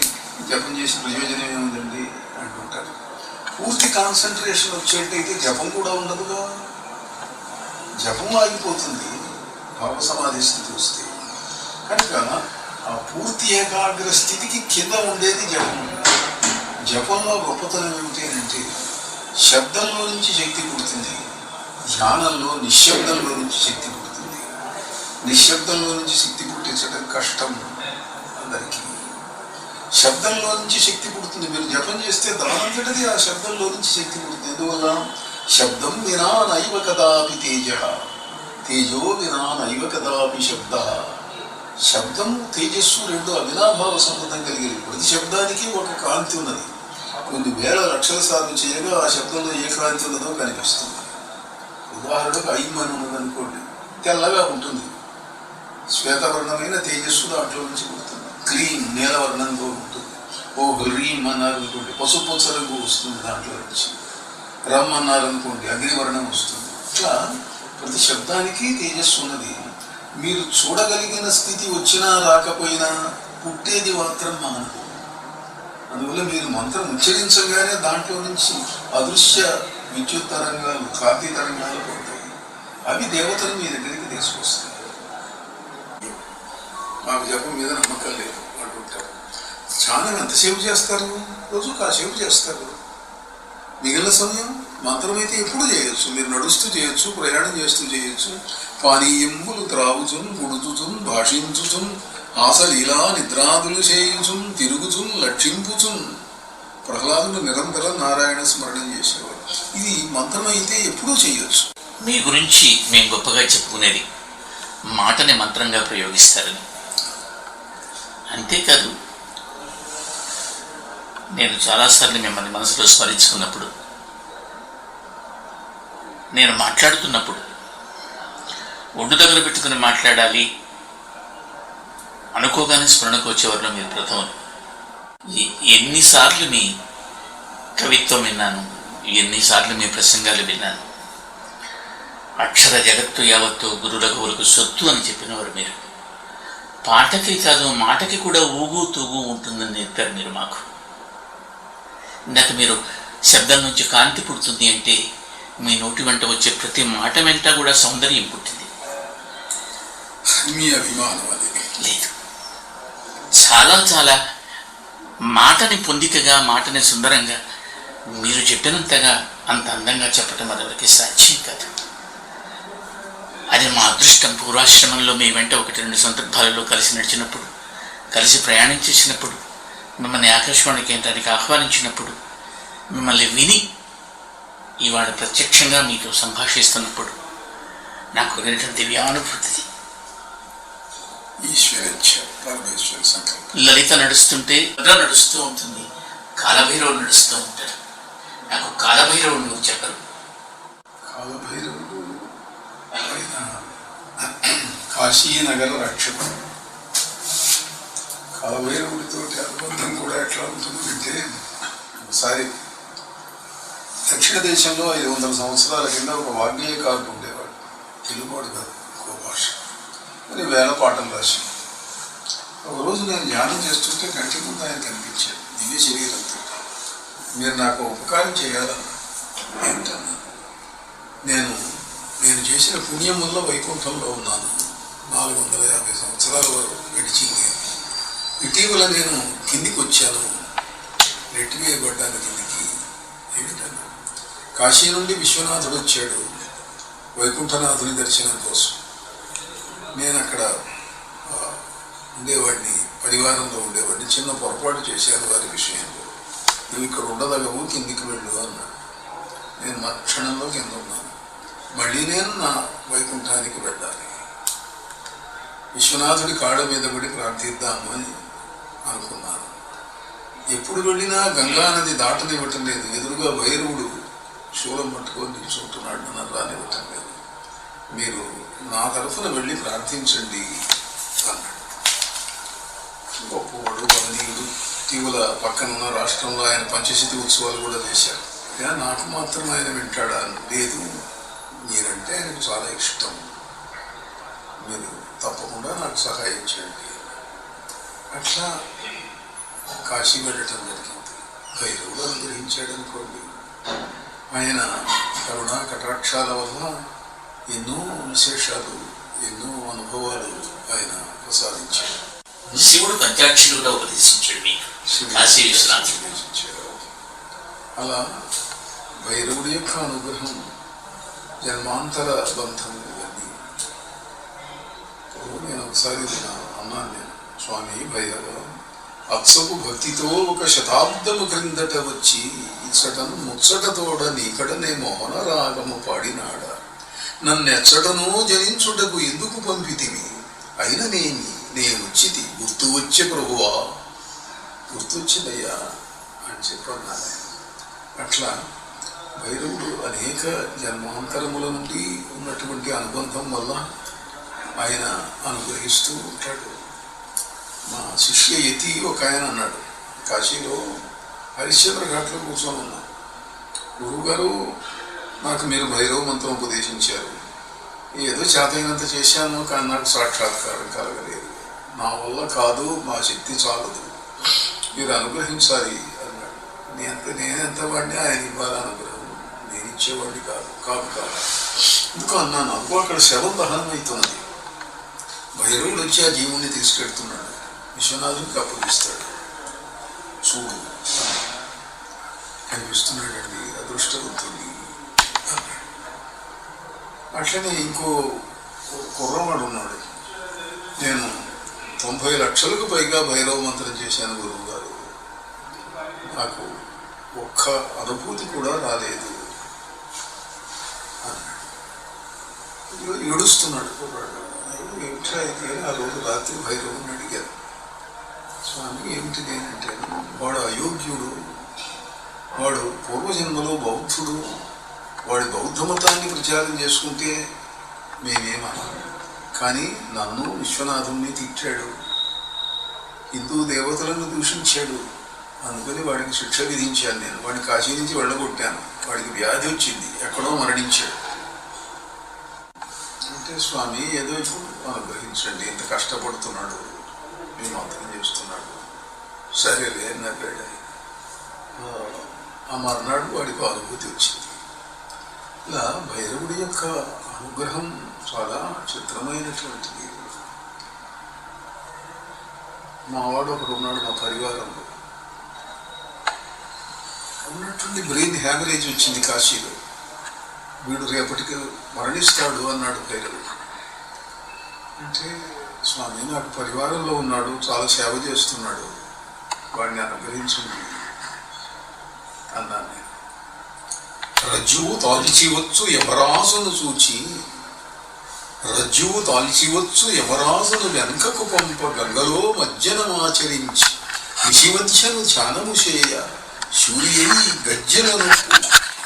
S2: జపం చేసి ప్రయోజనం ఏముందండి అంటుంటారు. పూర్తి కాన్సన్ట్రేషన్ వచ్చేటైతే జపం కూడా ఉండదుగా. జపం ఆగిపోతుంది భావ సమాధి స్థితి వస్తే. కనుక ఆ పూర్తి ఏకాగ్ర స్థితికి కింద ఉండేది జపం. జపంలో గొప్పతనం ఏమిటి అంటే శబ్దంలో నుంచి శక్తి పుడుతుంది, ధ్యానంలో నిశ్శబ్దంలో నుంచి శక్తి పుడుతుంది. నిశ్శబ్దంలో నుంచి శక్తి పుట్టించడం కష్టం అందరికీ. శబ్దంలో నుంచి శక్తి పుడుతుంది. మీరు జపం చేస్తే దానంతటిది ఆ శబ్దంలో నుంచి శక్తి పుడుతుంది. ఎందువల్ల శబ్దం వినా నైవ కదాపి తేజ, తేజో వినా నైవ కదాపి శబ్ద. శబ్దం తేజస్సు రెండు అవినాభావ సంబంధం కలిగేది. ప్రతి శబ్దానికి ఒక కాంతి ఉన్నది. కొన్ని వేల లక్షల సార్లు చేయగా ఆ శబ్దంలో ఏ కాంతి ఉన్నదో కనిపిస్తుంది. ఉదాహరణకు ఐం అని ఉన్నదనుకోండి, తెల్లగా ఉంటుంది, శ్వేతవర్ణమైన తేజస్సు దాంట్లో నుంచి పుడుతుంది. క్లీన్ నీలవర్ణంతో ఉంటుంది. ఓ హ్రీం అన్నారనుకోండి, పసుపచ్చ రంగు వస్తుంది దాంట్లో నుంచి. రమ్ అన్నారనుకోండి, అగ్నివర్ణం వస్తుంది. ఇట్లా ప్రతి శబ్దానికి తేజస్సు ఉన్నది. మీరు చూడగలిగిన స్థితి వచ్చినా రాకపోయినా పుట్టేది మాత్రం మానవు. అందువల్ల మీరు మంత్రం ఉచ్చరించగానే దాంట్లో నుంచి అదృశ్య విద్యుత్ తరంగాలు, కాంతి తరంగాలు పడతాయి. అవి దేవతలు మీ దగ్గరికి తీసుకొస్తాయి. మాకు జపం మీద నమ్మకం లేదు అంటుంటారు. ధ్యానం ఎంతసేపు చేస్తారు? రోజు కాసేపు చేస్తారు. మిగిలిన సమయం మంత్రం అయితే ఎప్పుడు చేయొచ్చు. మీరు నడుస్తూ చేయొచ్చు, ప్రయాణం చేస్తూ చేయొచ్చు. పానీయంబులు త్రాగుచున్, గుడుచుచున్, భాషించుచున్, ఆసలీలా నిద్రాదులు చేయుచున్, తిరుగుచున్, లక్షింపుచున్. ప్రహ్లాదులు నిరంతరం నారాయణ స్మరణం చేసేవారు. ఇది మంత్రం అయితే ఎప్పుడూ చేయొచ్చు.
S1: మీ గురించి మేము గొప్పగా చెప్పుకునేది మాటని మంత్రంగా ప్రయోగిస్తారని. అంతేకాదు, నేను చాలాసార్లు మిమ్మల్ని మనసులో స్మరించుకున్నప్పుడు, నేను మాట్లాడుతున్నప్పుడు ఒడ్డు దగ్గర పెట్టుకుని మాట్లాడాలి అనుకోగానే స్మరణకు వచ్చేవారిలో మీరు ప్రథమం. ఎన్నిసార్లు మీ కవిత్వం విన్నాను, ఎన్నిసార్లు మీ ప్రసంగాలు విన్నాను. అక్షర జగత్తు యావత్తు గురురఘువులకు సొత్తు అని చెప్పినవారు మీరు. పాటకి కాదు మాటకి కూడా ఊగు తూగు ఉంటుందని చెప్పారు మీరు మాకు. ఇందాక మీరు శబ్దం నుంచి కాంతి పుడుతుంది అంటే మీ నోటి వెంట వచ్చే ప్రతి మాట వెంట కూడా సౌందర్యం పుట్టింది.
S2: మీ అభిమానం అది
S1: లేదు. చాలా చాలా మాటని పొందికగా, మాటని సుందరంగా మీరు చెప్పినంతగా అంత అందంగా చెప్పటం మరెవరికి సాధ్యం కాదు. అది మా అదృష్టం. పూర్వాశ్రమంలో మీ వెంట 1-2 సందర్భాలలో కలిసి నడిచినప్పుడు, కలిసి ప్రయాణం చేసినప్పుడు మిమ్మల్ని ఆకాశవాణి కేంద్రానికి ఆహ్వానించినప్పుడు, మిమ్మల్ని విని ఇవాళ ప్రత్యక్షంగా మీతో సంభాషిస్తున్నప్పుడు నాకు కలిగిన దివ్యానుభూతి. లలిత నడుస్తుంటే నడుస్తూ ఉంటుంది, కాలభైరవుడు నడుస్తూ ఉంటాడు. నాకు కాలభైరవుడు నువ్వు చెప్పరు.
S2: కాలభైరవుడు కాశీనగర రక్షకుడు. కాలభైరవుడితో అనుబంధం కూడా ఎట్లా ఉంటుందంటే, ఒకసారి దక్షిణ దేశంలో 500 సంవత్సరాల కింద ఒక వాగ్గేయకారుడు ఉండేవాడు. తెలుగువాడు కాదు, ఇంకో భాష. అని వేల పాటలు రాసి. ఒకరోజు నేను ధ్యానం చేస్తుంటే కంటి ముందు ఆయన కనిపించాడు, దివ్య శరీరంతో. మీరు నాకు ఉపకారం చేయాలన్నా. ఏమిటన్నా? నేను చేసిన పుణ్యం వల్ల వైకుంఠంలో ఉన్నాను. 450 సంవత్సరాల వరకు గడిచింది. ఇటీవల నేను కిందికి వచ్చాను, నెట్టివేయబడ్డాను కిందికి. ఏమిటన్నా? కాశీ నుండి విశ్వనాథుడు వచ్చాడు వైకుంఠనాథుని దర్శనం కోసం. నేను అక్కడ ఉండేవాడిని, పరివారంలో ఉండేవాడిని. చిన్న పొరపాటు చేశాను వారి విషయంలో. నువ్వు ఇక్కడ ఉండదగవు, కిందికి వెళ్ళు అన్నాడు. నేను క్షణంలో కింద ఉన్నాను. మళ్ళీ నేను నా వైకుంఠానికి వెళ్ళాలి. విశ్వనాథుడి కాళ్ళ మీద పడి ప్రార్థిద్దాము అని అనుకున్నాను. ఎప్పుడు వెళ్ళినా గంగా నది దాటనివ్వటం లేదు. ఎదురుగా భైరవుడు శూలం పట్టుకొని నిల్చుంటున్నాడు, నన్ను రానివ్వటం లేదు. మీరు నా తరఫున వెళ్ళి ప్రార్థించండి అన్నాడు. గొప్పవాడు, వదనీయుడు. ఇటీవల పక్కనున్న రాష్ట్రంలో ఆయన పంచశతి ఉత్సవాలు కూడా చేశారు. నాకు మాత్రం ఆయన వింటాడా? లేదు, మీరంటే ఆయనకు చాలా ఇష్టం, మీరు తప్పకుండా నాకు సహాయం చేయండి. అట్లా కాశీ వెళ్ళటం జరిగింది. భైరవుడు అనుగ్రహించాడు అనుకోండి. ఆయన కరుణా కటాక్షాల వల్ల ఎన్నో విశేషాలు, ఎన్నో అనుభవాలు ఆయన ప్రసాదించాడు.
S1: శివుడు పంచాక్షరి కూడా ఉపదేశించాడు మీకు, కాశీ విశ్వనాథుడు
S2: ఉపదేశించాడు. అలా భైరవుడి యొక్క అనుగ్రహం, జన్మాంతర బంధం ఇవన్నీ. నేను ఒకసారి అన్నాను, నేను స్వామి భైరవ, అప్సపు భక్తితో ఒక శతాబ్దము క్రిందట వచ్చి ఇచ్చటను ముచ్చటతోడ నీకడనే మోహన రాగము పాడినాడా, నన్నెచ్చటనో జనించుటకు ఎందుకు పంపితివి, అయిన నేనొచ్చితి గుర్తు వచ్చే ప్రభువా, గుర్తొచ్చిందయ్యా అని చెప్పన్నాను. అట్లా భైరవుడు అనేక జన్మాంతరముల నుండి ఉన్నటువంటి అనుబంధం వల్ల ఆయన అనుగ్రహిస్తూ ఉంటాడు. మా శిష్య యతి ఒక ఆయన అన్నాడు, కాశీలో హరిశ్చంద్ర ఘాట్లో కూర్చొని ఉన్నాం. గురువుగారు, నాకు మీరు భైరవ మంత్రం ఉపదేశించారు. ఏదో చేతైనంత చేశాను, కానీ నాకు సాక్షాత్కారం కలగలేదు. నా వల్ల కాదు, మా శక్తి చాలదు, మీరు అనుగ్రహించాలి అన్నాడు. నేనెంత వాడిని ఆయన ఇవ్వాలి అనుగ్రహం, నేను ఇచ్చేవాడిని కాదు. ఎందుకు అన్నాను, అనుకో అక్కడ శవం దహనం అవుతున్నది. భైరవుడు వచ్చి ఆ జీవుణ్ణి తీసుకెళ్తున్నాడు, విశ్వనాథునికి అప్పగిస్తాడు. చూడు కనిపిస్తున్నాడండి, అదృష్టవంతుడి అన్నాడు. అట్లనే ఇంకో కుర్రవాడు ఉన్నాడు. నేను 90 లక్షలకు పైగా భైరవ మంత్రం చేశాను గురువు గారు, నాకు ఒక్క అనుభూతి కూడా రాలేదు అన్నాడు. ఏడుస్తున్నాడు కుర్రాడు. ఏమిటా అయితే ఆ రోజు రాత్రి భైరవుని అడిగారు, స్వామి ఏమిటి నేనంటే, వాడు అయోగ్యుడు, వాడు పూర్వజన్మలో బౌద్ధుడు, వాడి బౌద్ధ మతాన్ని ప్రచారం చేసుకుంటే మేమేమన్నా, కానీ నన్ను విశ్వనాథుణ్ణి తిట్టాడు, హిందూ దేవతలను దూషించాడు, అందుకని వాడికి శిక్ష విధించాను. నేను వాడిని కాశీ నుంచి వెళ్ళగొట్టాను, వాడికి వ్యాధి వచ్చింది, ఎక్కడో మరణించాడు. అంటే స్వామి ఏదో ఇప్పుడు అనుగ్రహించండి, ఇంత కష్టపడుతున్నాడు, మీ మంత్రం చేస్తున్నాడు, సరేలే అన్నాడు. ఆ మర్నాడు వాడికి అనుభూతి వచ్చింది. ఇలా భైరవుడి యొక్క అనుగ్రహం చాలా చిత్రమైనటువంటిది. మావాడు ఒకడు ఉన్నాడు మా పరివారంలో, ఉన్నటువంటి బ్రెయిన్ హ్యామరేజ్ వచ్చింది కాశీలో. వీడు రేపటికి మరణిస్తాడు అన్నాడు భైరవుడు. అంటే స్వామి నాకు పరివారంలో ఉన్నాడు, చాలా సేవ చేస్తున్నాడు, వాడిని అనుగ్రహించండి అన్నాను నేను. రజ్జువు తాల్చివచ్చు యమరాజును చూచి, రజ్జువు తాల్చివచ్చు యమరాజును వెనకకు పంప గంగలో మజ్జనమాచరించి విషివధ్యను ధ్యానము చేయ సూర్యై గజ్జలను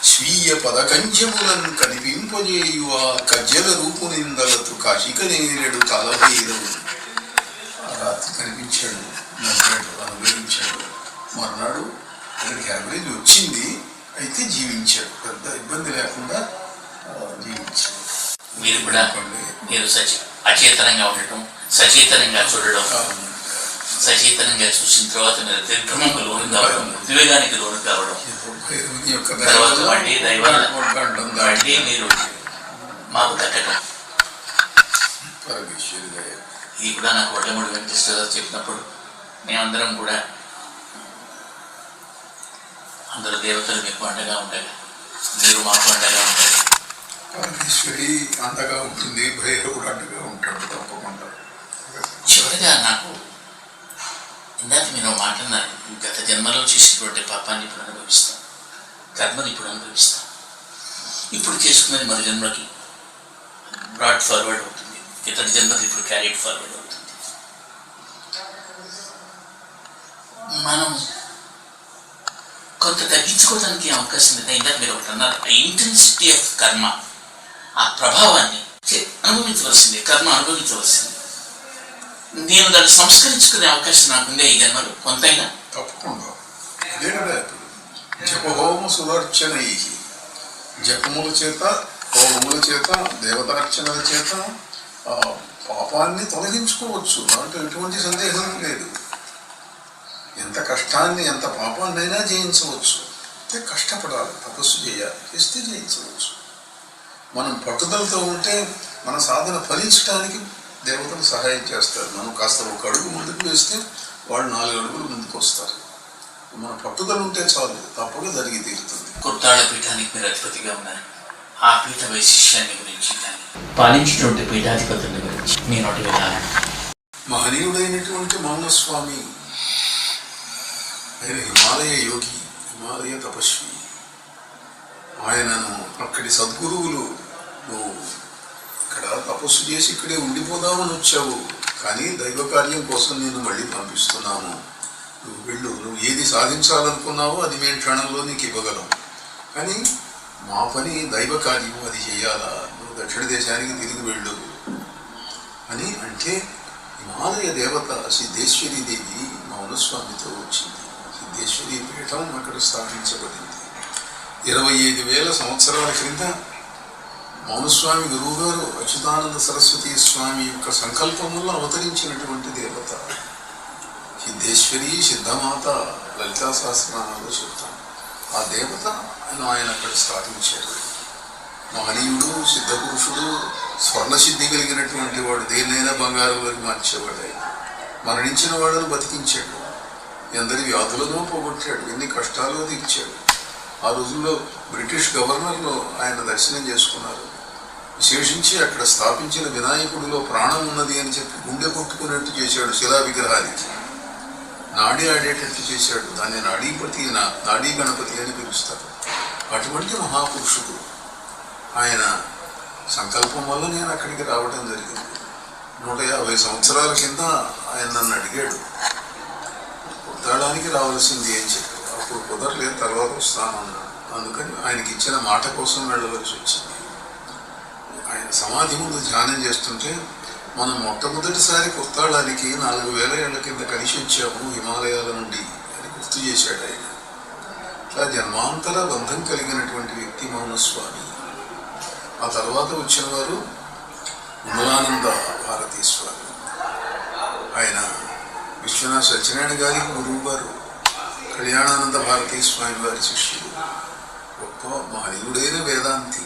S2: స్వీయ పదకంజములను కనిపింపజేయు ఆ కజ్జల రూపునిందలతో కాశికనేరెడు తలభేదము. ఆ రాత్రి కనిపించాడు, నవ్వాడు, అనుభవించాడు. మర్నాడు అతనికి యావరేజ్ వచ్చింది, అయితే జీవించాడు, పెద్ద ఇబ్బంది లేకుండా జీవించాడు.
S1: మీరు కూడా మీరు అచేతనంగా ఉండటం, సచేతనంగా చూడడం, సచేతనంగా చూసిన తర్వాత మీరు దీర్ఘమంకు లోను కావడం, ఉద్వేగానికి లోను కావడం, తర్వాత మళ్ళీ మళ్ళీ మీరు మాకు దక్కటం. ఇది కూడా నాకు వడ్లమూడి వెంకటేశ్వర గారు చెప్పినప్పుడు మేమందరం కూడా అందరూ దేవతలు మీకు అండగా ఉంటాయి, మీరు మాకు అండగా ఉంటారు.
S2: పరమేశ్వరి అండగా ఉంటుంది, భైరవుడు అండగా ఉంటాడు తప్పకుండా.
S1: చివరిగా నాకు ఇందాక మీరు మాట్లాడినారు, గత జన్మలో చేసినటువంటి పాపాన్ని ఇప్పుడు అనుభవిస్తాం, కర్మని ఇప్పుడు అనుభవిస్తాం, ఇప్పుడు చేసుకున్నది మరి జన్మకి బ్రాడ్ ఫార్వర్డ్ అవుతుంది, ఇతడి జన్మకి ఇప్పుడు క్యారీడ్ ఫార్వర్డ్ అవుతుంది. మనం కొంత తగ్గించుకోవడానికి అవకాశం ఉంది. ఇందాక మీరు ఒకటి అన్నారు, ఆ ఇంటెన్సిటీ ఆఫ్ కర్మ, ఆ ప్రభావాన్ని అనుభవించవలసిందే, కర్మ అనుభవించవలసిందే. నేను దాన్ని సంస్కరించుకునే అవకాశం నాకుందే ఈ జన్మలో కొంతైనా.
S2: తప్పకుండా అదే కదా. జపహోమ సుదర్శనై, జపముల చేత, హోమముల చేత, దేవతార్చనల చేత పాపాన్ని తొలగించుకోవచ్చు, దాంట్లో ఎటువంటి సందేహం లేదు. ఎంత కష్టాన్ని, ఎంత పాపాన్నైనా జయించవచ్చు. అంటే కష్టపడాలి, తపస్సు చేయాలి, చేస్తే జయించవచ్చు. మనం పట్టుదలతో ఉంటే మన సాధన ఫలించడానికి దేవతలు సహాయం చేస్తారు. మనం కాస్త ఒక అడుగు ముందుకు వేస్తే వాళ్ళు 4 అడుగులు ముందుకు వస్తారు. మన పట్టుదల ఉంటే చాలు, తప్పగా జరిగి తీరుతుంది.
S1: కుర్తాళ పీఠానికి మీరు అధిపతిగా ఉన్నారు. ఆ పీఠ వైశిష్యాన్ని గురించి కానీ పాలించినటువంటి పీఠాధిపతుల గురించి మీ నోటి వెళ్ళాలని.
S2: మహనీయుడైనటువంటి మౌనస్వామి, ఆయన హిమాలయ యోగి, హిమాలయ తపస్వి. ఆయనను అక్కడి సద్గురువులు, నువ్వు ఇక్కడ తపస్సు చేసి ఇక్కడే ఉండిపోదామని వచ్చావు, కానీ దైవ కార్యం కోసం నేను మళ్ళీ పంపిస్తున్నాను, నువ్వు వెళ్ళు, నువ్వు ఏది సాధించాలనుకున్నావో అది మేము క్షణంలో నీకు ఇవ్వగలం, కానీ మా పని దైవ కార్యం, అది చేయాలా, నువ్వు దక్షిణ దేశానికి తిరిగి వెళ్ళు అని అంటే, హిమాలయ దేవత సిద్ధేశ్వరీ దేవి మౌనస్వామితో వచ్చింది. సిద్ధేశ్వరీ పీఠం అక్కడ స్థాపించబడింది. 25,000 సంవత్సరాల క్రింద మౌనస్వామి గురువు గారు అచ్యుతానంద సరస్వతి స్వామి యొక్క సంకల్పముల్లో అవతరించినటువంటి దేవత సిద్ధేశ్వరి, సిద్ధమాత, లలితా సహస్రనామాల్లో చెప్తాం. ఆ దేవత ఆయన అక్కడ స్థాపించాడు. మహనీయుడు, సిద్ధపురుషుడు, స్వర్ణసిద్ధి కలిగినటువంటి వాడు, దేన్నైనా బంగారంలోకి మార్చేవాడు. ఆయన మరణించిన వాడును బతికించాడు, ఎందరి వ్యాధులను పోగొట్టాడు, ఎన్ని కష్టాలు తీర్చాడు. ఆ రోజుల్లో బ్రిటిష్ గవర్నర్లు ఆయన దర్శనం చేసుకున్నారు. విశేషించి అక్కడ స్థాపించిన వినాయకుడిలో ప్రాణం ఉన్నది అని చెప్పి గుండె కొట్టుకునేట్టు చేశాడు. శిలా విగ్రహానికి నాడి ఆడేటట్టు చేశాడు. దాన్ని నాడీపతి, నాడీ గణపతి అని పిలుస్తారు. అటువంటి మహాపురుషుడు ఆయన సంకల్పం వల్ల నేను అక్కడికి రావడం జరిగింది. 150 సంవత్సరాల కింద ఆయన నన్ను అడిగాడు, కుర్తాడానికి రావాల్సింది ఏం చెప్పాడు. అప్పుడు కుదరలేదు, తర్వాత వస్తానన్నాడు. అందుకని ఆయనకి ఇచ్చిన మాట కోసం వెళ్ళవలసి వచ్చింది. ఆయన సమాధి ముందు ధ్యానం చేస్తుంటే, మనం మొట్టమొదటిసారి కుర్తాళానికి 4,000 ఏళ్ల కింద కలిసి వచ్చాము హిమాలయాల నుండి అని గుర్తు చేశాడు ఆయన. ఇట్లా జన్మాంతర బంధం కలిగినటువంటి వ్యక్తి మౌనస్వామి. ఆ తర్వాత వచ్చిన వారు ఉమలానంద భారతీ స్వామి. ఆయన విశ్వనాథ సత్యనారాయణ గారికి గురువు గారు, కళ్యాణానంద భారతీ స్వామి వారి శిష్యుడు, గొప్ప మహనీయుడైన వేదాంతి.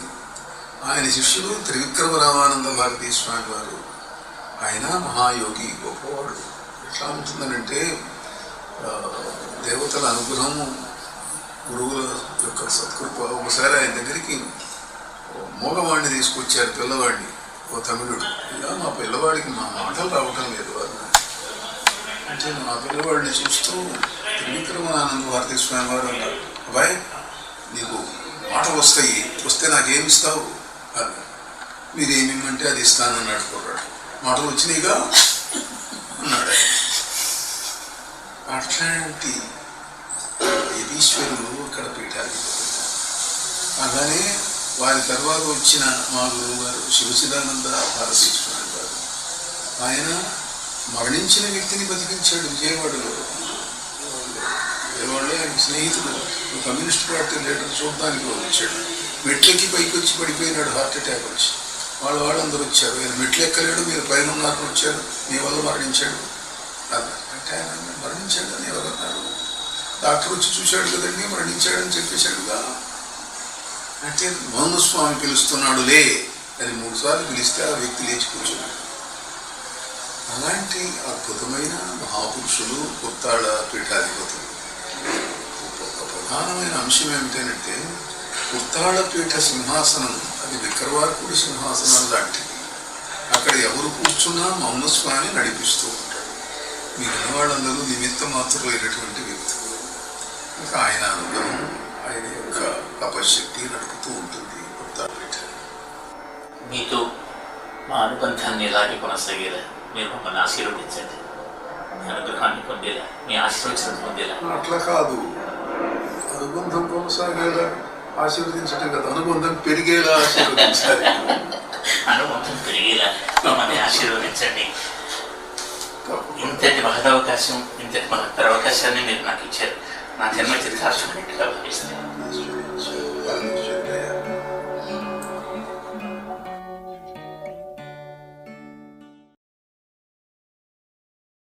S2: ఆయన శిష్యుడు త్రివిక్రమ రామానంద భారతీ స్వామి వారు. ఆయన మహాయోగి, గొప్పవాడు. ఎట్లా ఉంటుందనంటే దేవతల అనుగ్రహము, గురువుల యొక్క సత్కృప. ఒకసారి ఆయన దగ్గరికి మోగవాడిని తీసుకొచ్చారు, పిల్లవాడిని, ఓ తమిళుడు. ఇలా మా పిల్లవాడికి మా మాటలు రావటం లేదు. అంటే మా పిల్లవాడిని చూస్తూ త్రివిక్రమానంద భారతీ స్వామి వారు అన్నారు, అబ్బాయి నీకు మాటలు వస్తాయి, వస్తే నాకేమిస్తావు అన్నారు. మీరేమిమ్మంటే అది ఇస్తానన్నాడు కుర్రాడు. మాటలు వచ్చినాయిగా అన్నాడు. అట్లాంటి ఈశ్వరులు ఇక్కడ పీఠానికి. అలానే వారి తర్వాత వచ్చిన మా గురువు గారు శివచిదానంద భారతీ స్వామి గారు, ఆయన మరణించిన వ్యక్తిని బతికించాడు విజయవాడలో. విజయవాడలో ఆయన స్నేహితుడు కమ్యూనిస్ట్ పార్టీ లీడర్ చూడడానికి వచ్చాడు. మెట్లెక్కి పైకి వచ్చి పడిపోయినాడు, హార్ట్ అటాక్ వచ్చి. వాళ్ళందరూ వచ్చారు, ఆయన మెట్లు ఎక్కలేడు, మీరు పైన ఉన్నారని వచ్చారు, మీ వల్ల మరణించాడు అన్నారు. అంటే ఆయన మరణించాడని ఎవరన్నారు? డాక్టర్ వచ్చి చూశాడు కదండి, మరణించాడని చెప్పేశాడుగా. అంటే మౌనస్వామి పిలుస్తున్నాడులే అని 3 సార్లు పిలిస్తే ఆ వ్యక్తి లేచి కూర్చున్నాడు. అలాంటి అద్భుతమైన మహాపురుషులు కొత్తాళ పీఠాధిపతులు. ఒక ప్రధానమైన అంశం ఏమిటంటే కొత్తాళ పీఠ సింహాసనం అది విక్రవార్కుడి సింహాసనం లాంటిది. అక్కడ ఎవరు కూర్చున్నా మౌనస్వామి నడిపిస్తూ ఉంటాడు. మిగిలిన వాళ్ళందరూ నిమిత్త మాత్రులైనటువంటి వ్యక్తులు. ఇంకా ఆయన అనుగ్రహం, ఆయన యొక్క తపశక్తి నడుపుతూ ఉంటుంది కొత్తాళ పీఠ.
S1: మీతో మా అనుబంధాన్ని ఇలాగే కొనసాగేలా మీరు మమ్మల్ని ఆశీర్వదించండి. మీ అనుగ్రహాన్ని పొందేలా, మీ ఆశీర్వచనం పొందేలా.
S2: అట్లా కాదు, అనుబంధం కొనసాగేలా ఆశీర్వదించటం కదా, అనుబంధం పెరిగేలా ఆశీర్వదించాలి.
S1: అనుబంధం పెరిగేలా మమ్మల్ని ఆశీర్వదించండి. ఇంతటి మహదవకాశం, ఇంతటి మహత్తర అవకాశాన్ని మీరు నాకు ఇచ్చారు. నా జన్మ చిత్తార్థమైనట్టుగా భావిస్తాను.